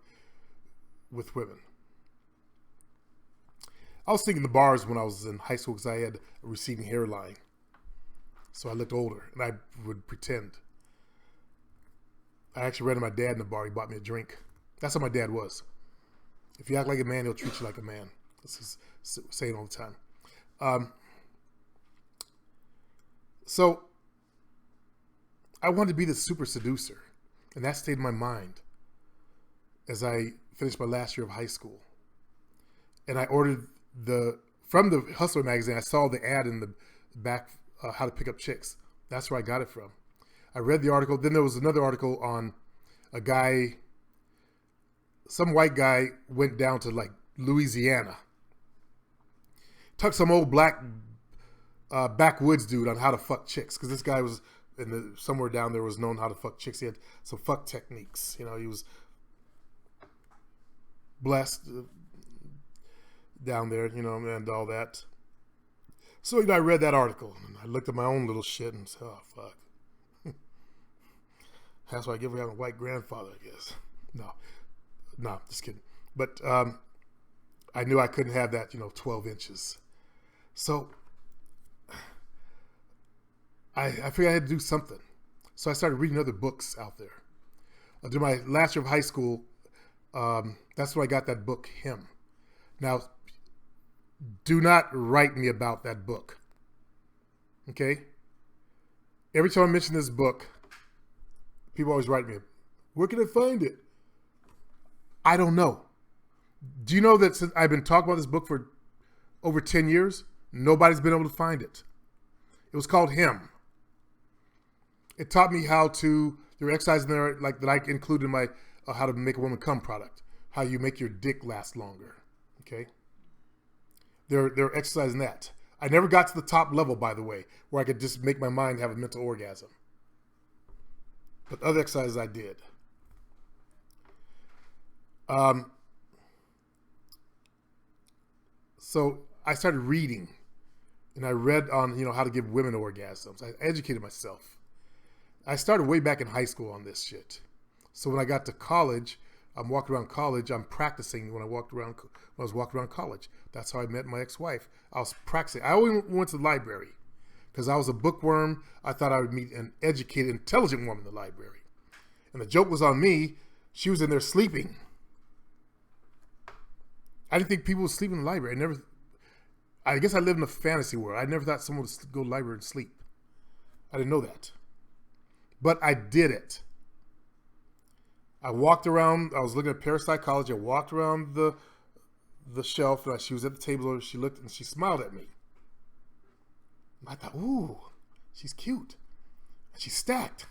with women. I was thinking the bars when I was in high school because I had a receding hairline. So I looked older, and I would pretend. I actually ran to my dad in the bar. He bought me a drink. That's how my dad was. If you act like a man, he'll treat you like a man. This is saying all the time. So I wanted to be the super seducer, and that stayed in my mind as I finished my last year of high school. And I ordered from the Hustler magazine, I saw the ad in the back, how to pick up chicks. That's where I got it from. I read the article. Then there was another article on a guy, some white guy went down to like Louisiana, took some old black backwoods dude on how to fuck chicks, because this guy was somewhere down there was known how to fuck chicks. He had some fuck techniques. You know, he was blessed down there, you know, and all that. So I read that article and I looked at my own little shit and said, oh, fuck. That's why I give her a white grandfather, I guess. No, just kidding. But I knew I couldn't have that, 12 inches. So I figured I had to do something. So I started reading other books out there. During my last year of high school, that's where I got that book, Him. Now, do not write me about that book. Okay? Every time I mention this book, people always write me, where can I find it? I don't know. Do you know that since I've been talking about this book for over 10 years, nobody's been able to find it? It was called Him. It taught me how to, there were exercises in there like that I included in my how to make a woman come product, how you make your dick last longer. Okay? There are exercises in that. I never got to the top level, by the way, where I could just make my mind have a mental orgasm. But other exercises I did. So I started reading, and I read on how to give women orgasms. I educated myself. I started way back in high school on this shit. So when I got to college, I'm walking around college. I'm practicing when I was walking around college. That's how I met my ex-wife. I was practicing. I always went to the library because I was a bookworm. I thought I would meet an educated, intelligent woman in the library. And the joke was on me. She was in there sleeping. I didn't think people would sleep in the library. I guess I lived in a fantasy world. I never thought someone would go to the library and sleep. I didn't know that. But I did it. I walked around. I was looking at parapsychology. I walked around the shelf. And she was at the table. She looked and she smiled at me. And I thought, ooh, she's cute. And she's stacked.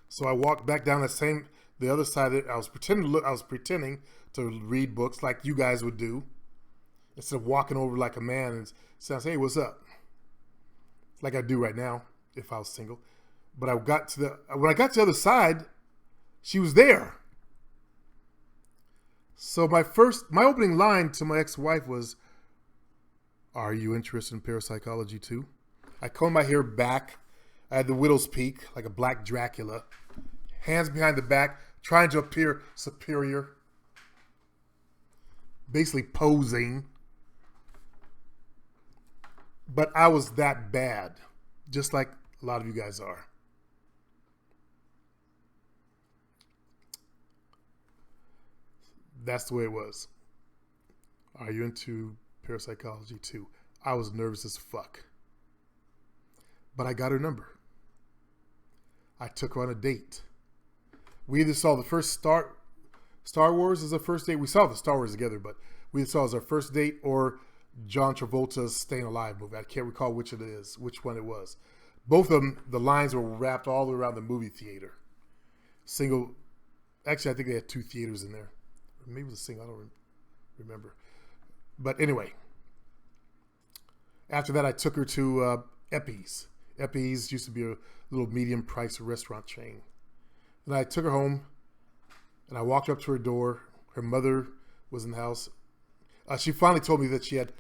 So I walked back down the other side of it. I was pretending to read books like you guys would do, instead of walking over like a man and saying, hey, what's up? Like I do right now if I was single. But when I got to the other side, she was there. So my opening line to my ex-wife was, are you interested in parapsychology too? I combed my hair back. I had the widow's peak, like a black Dracula. Hands behind the back, trying to appear superior. Basically posing. But I was that bad, just like a lot of you guys are. That's the way it was. Are you into parapsychology too? I was nervous as fuck. But I got her number. I took her on a date. We either saw the first Star Wars as a first date. We saw the Star Wars together, but we either saw it as our first date or John Travolta's Staying Alive movie. I can't recall which one it was. Both of them, the lines were wrapped all around the movie theater. Actually, I think they had 2 theaters in there. Maybe it was a single, I don't remember. But anyway, after that, I took her to Eppie's. Eppie's used to be a little medium-priced restaurant chain. And I took her home, and I walked up to her door. Her mother was in the house. She finally told me that she had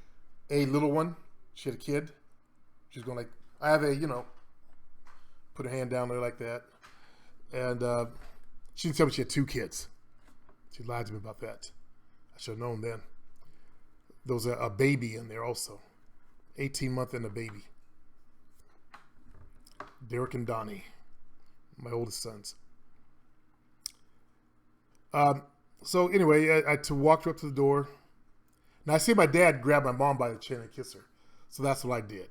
a little one. She had a kid. She's going like, I have put her hand down there like that. And she didn't tell me she had 2 kids. She lied to me about that. I should have known then. There was a baby in there also. 18-month and a baby. Derek and Donnie, my oldest sons. So anyway, I walked her up to the door. Now I see my dad grab my mom by the chin and kiss her. So that's what I did.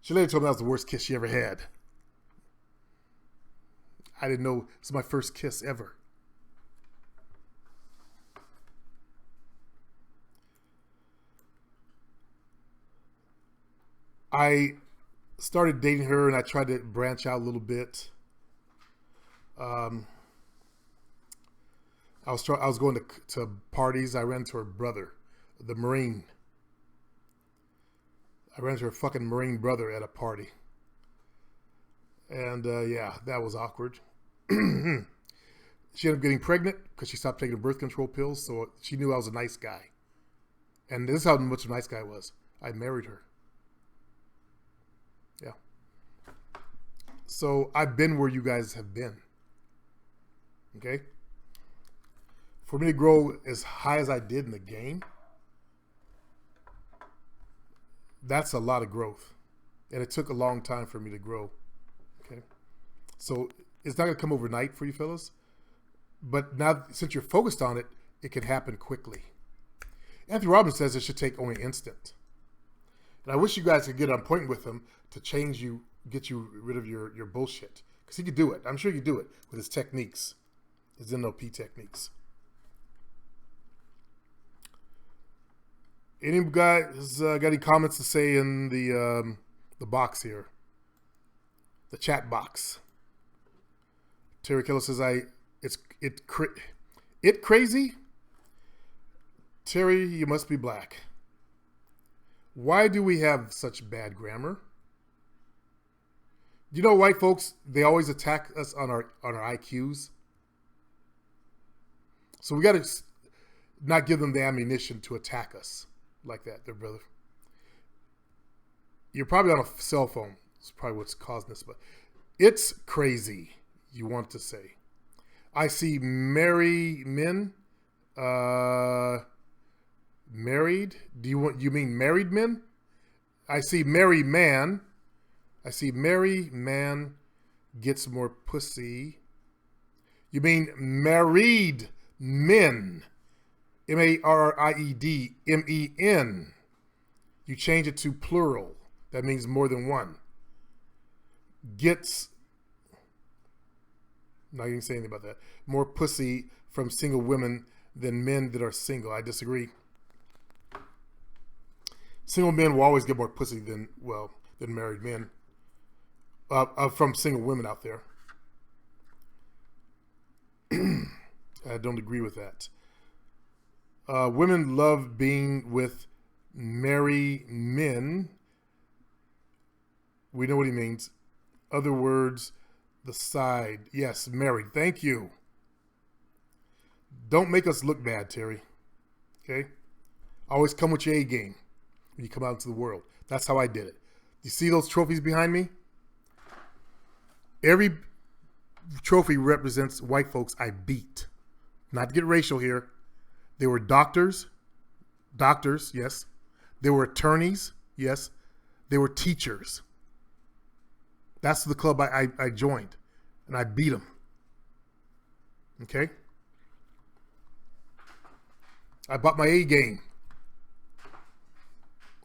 She later told me that was the worst kiss she ever had. I didn't know it was my first kiss ever. I started dating her and I tried to branch out a little bit. I was going to parties. I ran into her brother, the Marine. I ran into her fucking Marine brother at a party. And yeah, that was awkward. She ended up getting pregnant because she stopped taking birth control pills. So she knew I was a nice guy. And this is how much of a nice guy I was. I married her. Yeah. So I've been where you guys have been. Okay? For me to grow as high as I did in the game, that's a lot of growth. And it took a long time for me to grow. Okay? So it's not going to come overnight for you fellas. But now, since you're focused on it, it can happen quickly. Anthony Robbins says it should take only an instant. And I wish you guys could get on point with him to change you, get you rid of your bullshit. Because he could do it. I'm sure he could do it with his techniques, his NLP techniques. Any guys got any comments to say in the box here? The chat box. Terry Keller says, it crazy? Terry, you must be black. Why do we have such bad grammar? You know, white folks, they always attack us on our IQs. So we got to not give them the ammunition to attack us like that, their brother. You're probably on a cell phone. That's probably what's causing this, but it's crazy, you want to say. I see marry men. Married? You mean married men? I see marry man. I see marry man gets more pussy. You mean married men. MARRIED MEN. You change it to plural. That means more than one. Gets, not even saying anything about that. More pussy from single women than men that are single. I disagree. Single men will always get more pussy than married men. From single women out there. I don't agree with that. Women love being with marry men. We know what he means. Other words, the side. Yes, married. Thank you. Don't make us look bad, Terry. Okay? Always come with your A game when you come out into the world. That's how I did it. You see those trophies behind me? Every trophy represents white folks I beat. Not to get racial here. They were doctors, yes. They were attorneys, yes. They were teachers. That's the club I joined, and I beat them. Okay? I bought my A game.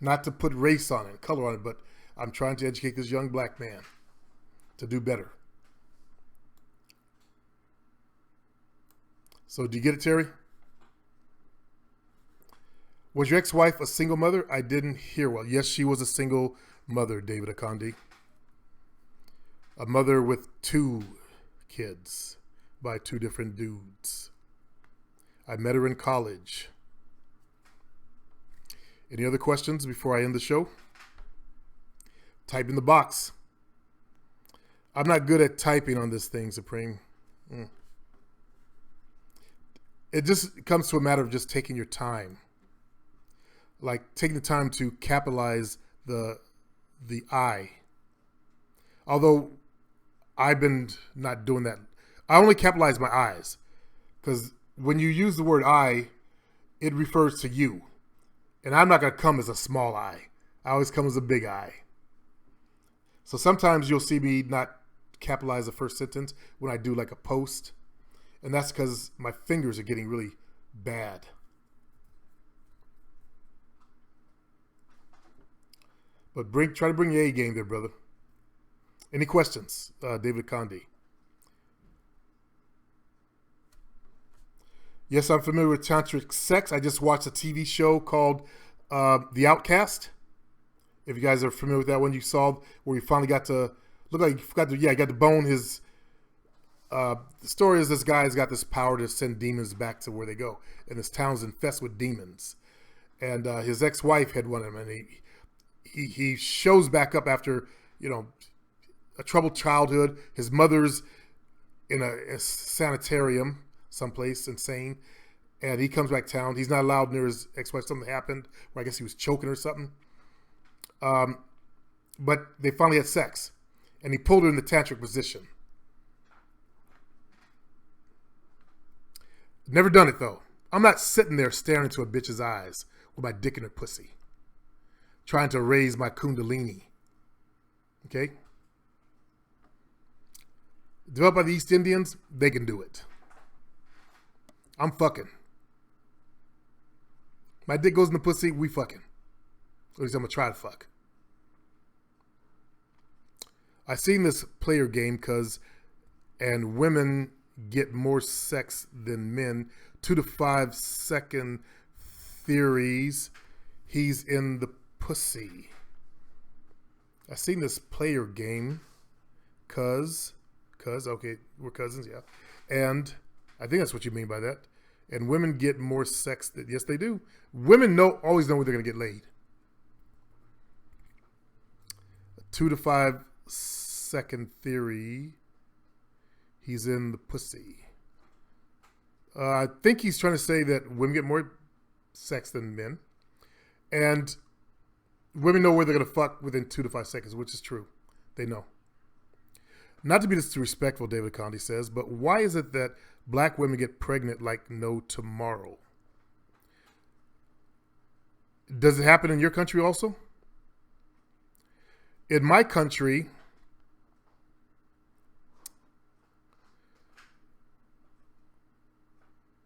Not to put race on it, color on it, but I'm trying to educate this young black man to do better. So, do you get it, Terry? Was your ex-wife a single mother? I didn't hear well. Yes, she was a single mother, David Akandi. A mother with 2 kids by 2 different dudes. I met her in college. Any other questions before I end the show? Type in the box. I'm not good at typing on this thing, Supreme. It just comes to a matter of just taking your time. Like taking the time to capitalize the I. Although I've been not doing that. I only capitalize my I's. Because when you use the word I, it refers to you. And I'm not going to come as a small I. I always come as a big I. So sometimes you'll see me not capitalize the first sentence when I do like a post. And that's because my fingers are getting really bad. But try to bring your A game there, brother. Any questions, David Condi? Yes, I'm familiar with tantric sex. I just watched a TV show called The Outcast. If you guys are familiar with that one, you saw where he finally got to look like he got to bone his. The story is this guy's got this power to send demons back to where they go, and this town's infested with demons. And his ex-wife had one of them, and he shows back up after a troubled childhood. His mother's in a sanitarium someplace, insane, and he comes back to town. He's not allowed near his ex-wife. Something happened where I guess he was choking or something. But they finally had sex, and he pulled her in the tantric position. Never done it though. I'm not sitting there staring into a bitch's eyes with my dick in her pussy, trying to raise my kundalini. Okay? Developed by the East Indians, they can do it. I'm fucking. My dick goes in the pussy, we fucking. At least I'm gonna try to fuck. I seen this player game and women get more sex than men. 2 to 5 second theories. He's in the pussy. I seen this player game okay, we're cousins, yeah. And I think that's what you mean by that. And women get more sex than, yes, they do. Women always know where they're going to get laid. 2 to 5 second theory. He's in the pussy. I think he's trying to say that women get more sex than men. And women know where they're going to fuck within 2 to 5 seconds, which is true. They know. Not to be disrespectful, David Condi says, but why is it that black women get pregnant like no tomorrow? Does it happen in your country also? In my country,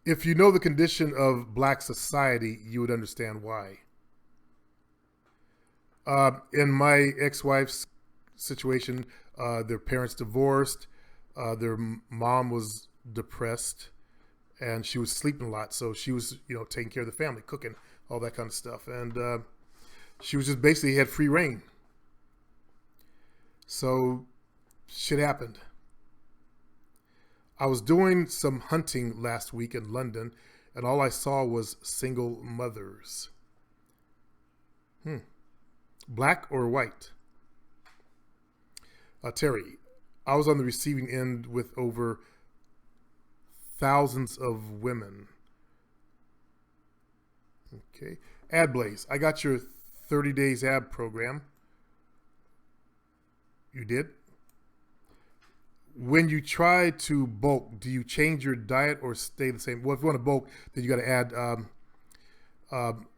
if you know the condition of black society, you would understand why. In my ex-wife's situation, their parents divorced. Their mom was depressed, and she was sleeping a lot. So she was, taking care of the family, cooking, all that kind of stuff. And she was just basically had free reign. So shit happened. I was doing some hunting last week in London, and all I saw was single mothers. Black or white? Terry, I was on the receiving end with over thousands of women. Okay. AdBlaze, I got your 30 days ab program. You did? When you try to bulk, do you change your diet or stay the same? Well, if you want to bulk, then you got to add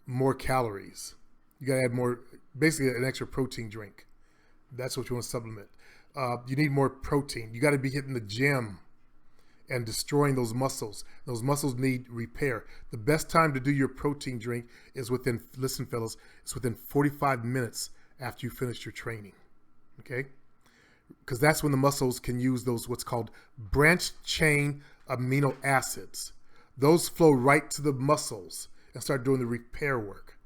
more calories. You got to add more, basically an extra protein drink. That's what you want to supplement. You need more protein. You got to be hitting the gym and destroying those muscles. Those muscles need repair. The best time to do your protein drink is listen fellas, it's within 45 minutes after you finish your training. Okay? Because that's when the muscles can use those what's called branched chain amino acids. Those flow right to the muscles and start doing the repair work.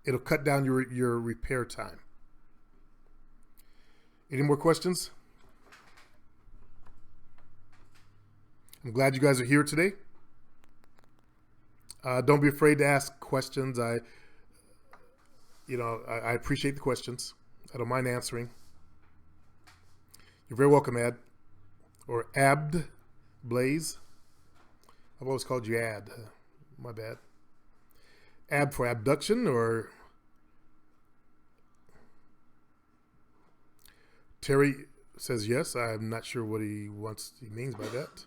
It'll cut down your repair time. Any more questions? I'm glad you guys are here today. Don't be afraid to ask questions. I appreciate the questions. I don't mind answering. You're very welcome, Ad. Or Abd Blaze. I've always called you Ad. My bad. Ab for abduction or... Terry says yes. I'm not sure what he means by that.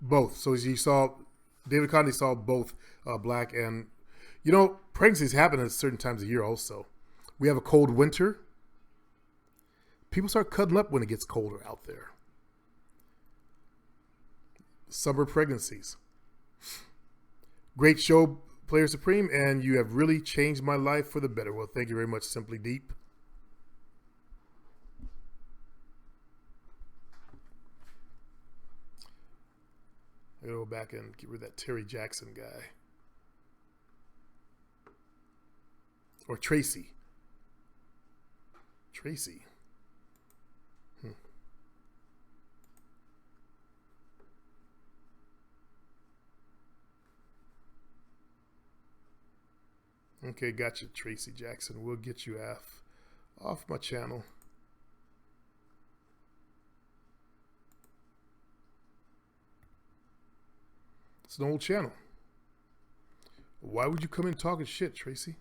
Both. So David Condi saw both black and, pregnancies happen at certain times of year also. We have a cold winter. People start cuddling up when it gets colder out there. summer pregnancies. Great show, Player Supreme, and you have really changed my life for the better. Well, thank you very much, Simply Deep. I gotta go back and get rid of that Terry Jackson guy. Or Tracy. Tracy. Okay, gotcha, Tracy Jackson. We'll get you off my channel. It's an old channel. Why would you come in talking shit, Tracy?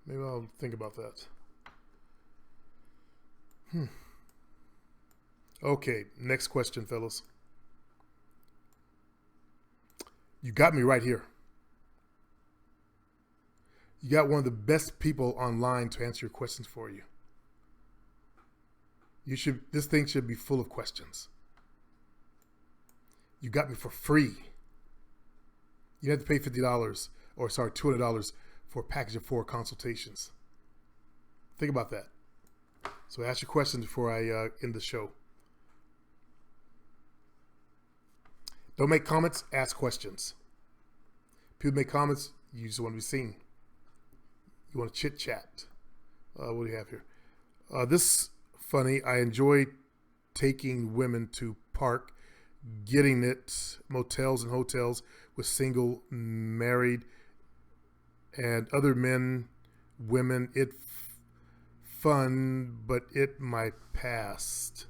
Maybe I'll think about that. Okay, next question, fellas. You got me right here. You got one of the best people online to answer your questions for you. This thing should be full of questions. You got me for free. You had to pay $50 or sorry, $200 for a package of 4 consultations. Think about that. So ask your questions before I end the show. Don't make comments, ask questions. People make comments, you just want to be seen. You want to chit chat. What do you have here? This funny. I enjoy taking women to park, getting it, motels and hotels with single, married, and other men, women. It fun, but it my past.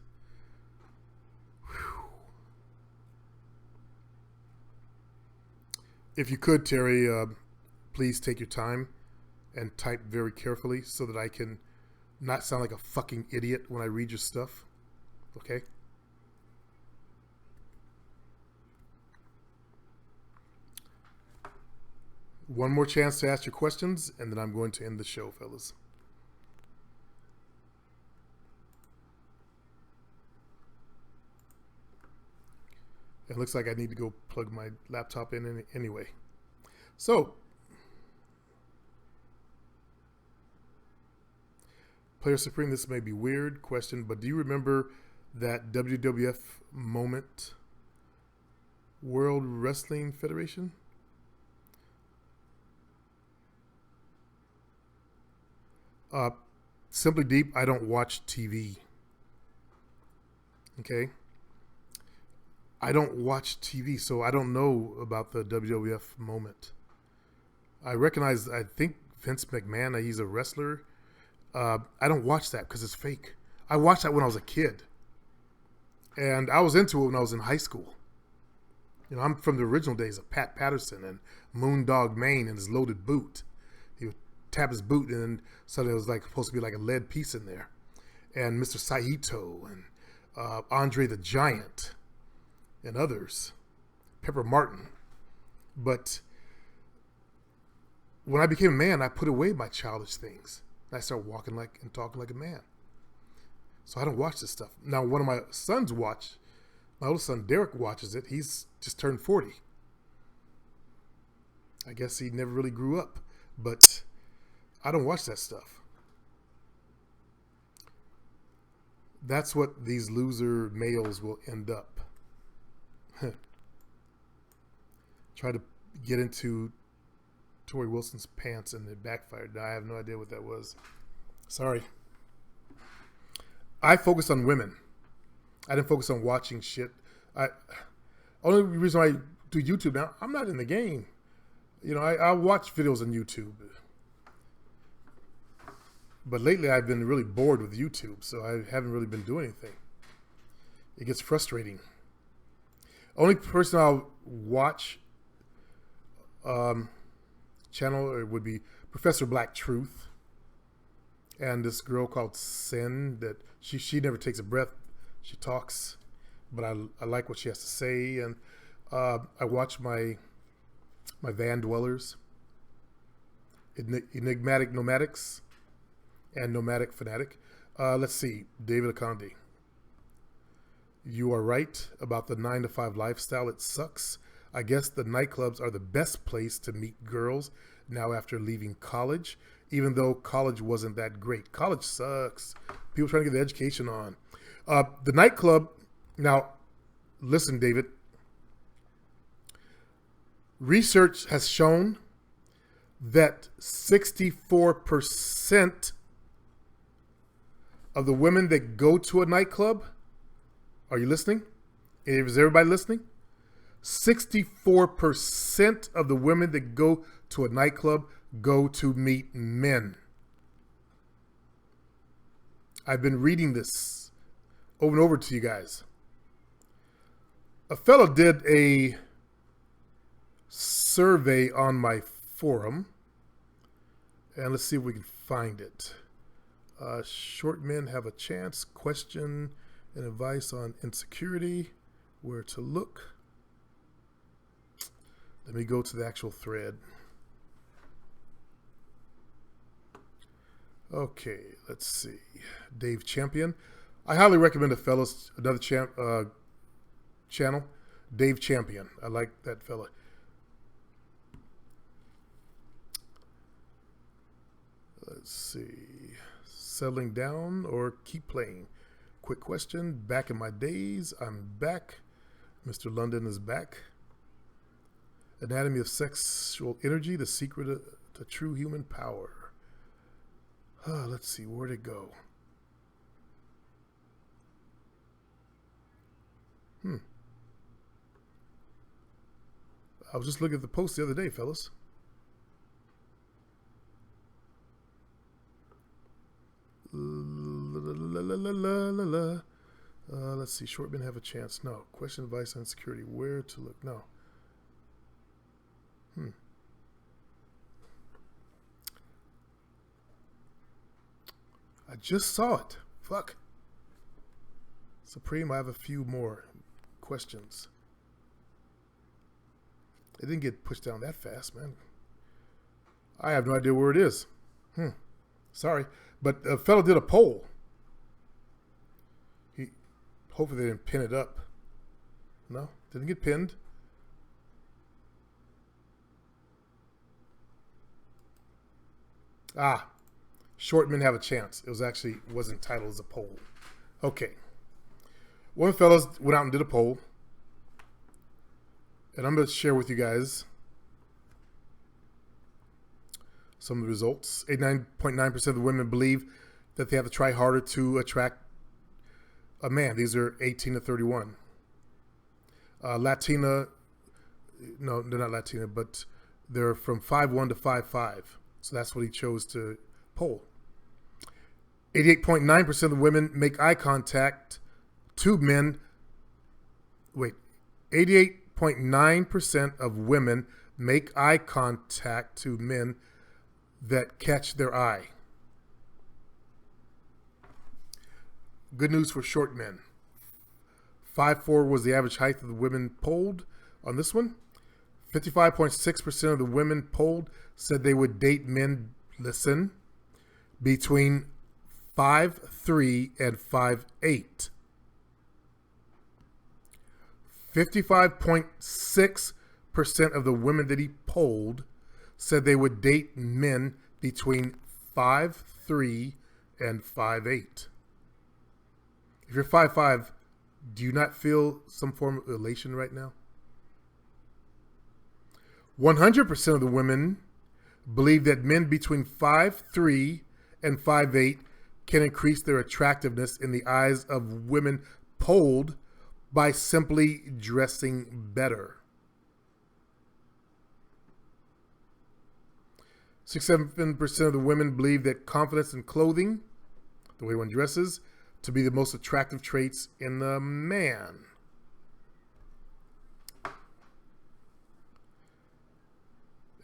Whew. If you could, Terry, please take your time and type very carefully so that I can not sound like a fucking idiot when I read your stuff. Okay? One more chance to ask your questions, and then I'm going to end the show, fellas. It looks like I need to go plug my laptop in anyway. So, Player Supreme, this may be weird question, but do you remember that WWF moment? World Wrestling Federation? Simply Deep, I don't watch TV. Okay? I don't watch TV, so I don't know about the WWF moment. I think Vince McMahon, he's a wrestler. I don't watch that because it's fake. I watched that when I was a kid. And I was into it when I was in high school. You know, I'm from the original days of Pat Patterson and Moondog Mayne and his loaded boot. He would tap his boot and so there was like supposed to be like a lead piece in there. And Mr. Saito and Andre the Giant and others, Pepper Martin. But when I became a man, I put away my childish things. I started walking like and talking like a man. So I don't watch this stuff. Now, one of my sons my oldest son, Derek, watches it. He's just turned 40. I guess he never really grew up, but I don't watch that stuff. That's what these loser males will end up. Try to get into Tori Wilson's pants and it backfired. I have no idea what that was. Sorry. I focus on women. I didn't focus on watching shit. Only reason I do YouTube now, I'm not in the game. You know, I watch videos on YouTube. But lately I've been really bored with YouTube, so I haven't really been doing anything. It gets frustrating. Only person I'll watch channel would be Professor Black Truth and this girl called Sin that she never takes a breath. She talks, but I like what she has to say. And I watch my Van Dwellers, Enigmatic Nomadics, and Nomadic Fanatic. Let's see, David Akonde. You are right about the 9-to-5 lifestyle. It sucks. I guess the nightclubs are the best place to meet girls now after leaving college, even though college wasn't that great. College sucks. People trying to get the education on. The nightclub, now, listen, David. Research has shown that 64% of the women that go to a nightclub, are you listening? Is everybody listening? 64% of the women that go to a nightclub go to meet men. I've been reading this over and over to you guys. A fellow did a survey on my forum, and let's see if we can find it. Short men have a chance. Question and advice on insecurity. Where to look. Let me go to the actual thread. Okay, let's see. Dave Champion. I highly recommend the fellas, another channel. Dave Champion. I like that fella. Let's see. Settling down or keep playing? Quick question. Back in my days. I'm back. Mr. London is back. Anatomy of Sexual Energy, the secret to true human power. Let's see, where'd it go? I was just looking at the post the other day, fellas. Let's see, short men have a chance. No. Question, advice on security. Where to look? No. I just saw it. Fuck. Supreme, I have a few more questions. It didn't get pushed down that fast, man. I have no idea where it is. Sorry. But a fellow did a poll. Hopefully they didn't pin it up. No, didn't get pinned. Short men have a chance. It wasn't titled as a poll. Okay. One of the fellows went out and did a poll. And I'm going to share with you guys some of the results. 89.9% of the women believe that they have to try harder to attract a man. These are 18 to 31. Latina, no, they're not Latina, but they're from 5'1" to 5'5". So that's what he chose to poll. 88.9% of the women make eye contact to men. 88.9% of women make eye contact to men that catch their eye. Good news for short men. 5'4" was the average height of the women polled on this one. 55.6% of the women polled said they would date men, listen, between 5'3" and 5'8". 55.6% of the women that he polled said they would date men between 5'3" and 5'8". If you're 5'5", do you not feel some form of elation right now? 100% of the women believe that men between 5'3" and 5'8" can increase their attractiveness in the eyes of women polled by simply dressing better. 67% of the women believe that confidence in clothing, the way one dresses, to be the most attractive traits in a man.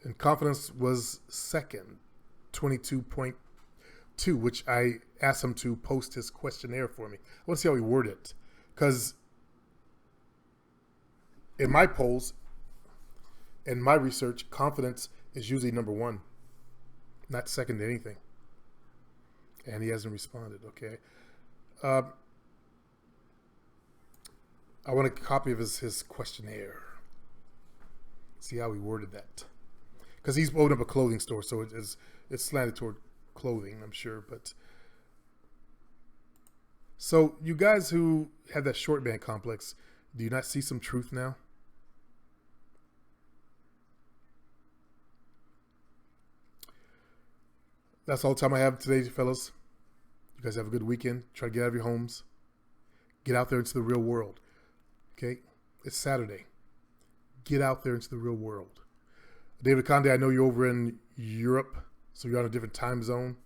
And confidence was second, 22.2, which I asked him to post his questionnaire for me. I want to see how he worded it. Because in my polls, in my research, confidence is usually number one, not second to anything. And he hasn't responded, okay? I want a copy of his questionnaire. See how he worded that. Because he's opened up a clothing store, so it's slanted toward clothing, I'm sure. But so you guys who have that short man complex, do you not see some truth now? That's all the time I have today, fellas. You guys have a good weekend. Try to get out of your homes. Get out there into the real world. Okay? It's Saturday. Get out there into the real world. David Conde, I know you're over in Europe, so you're on a different time zone.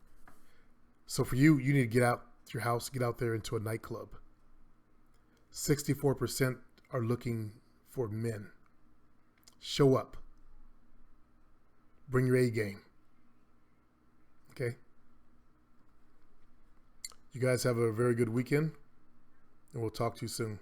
So for you, you need to get out your house, get out there into a nightclub. 64% are looking for men. Show up. Bring your A game. Okay? You guys have a very good weekend, and we'll talk to you soon.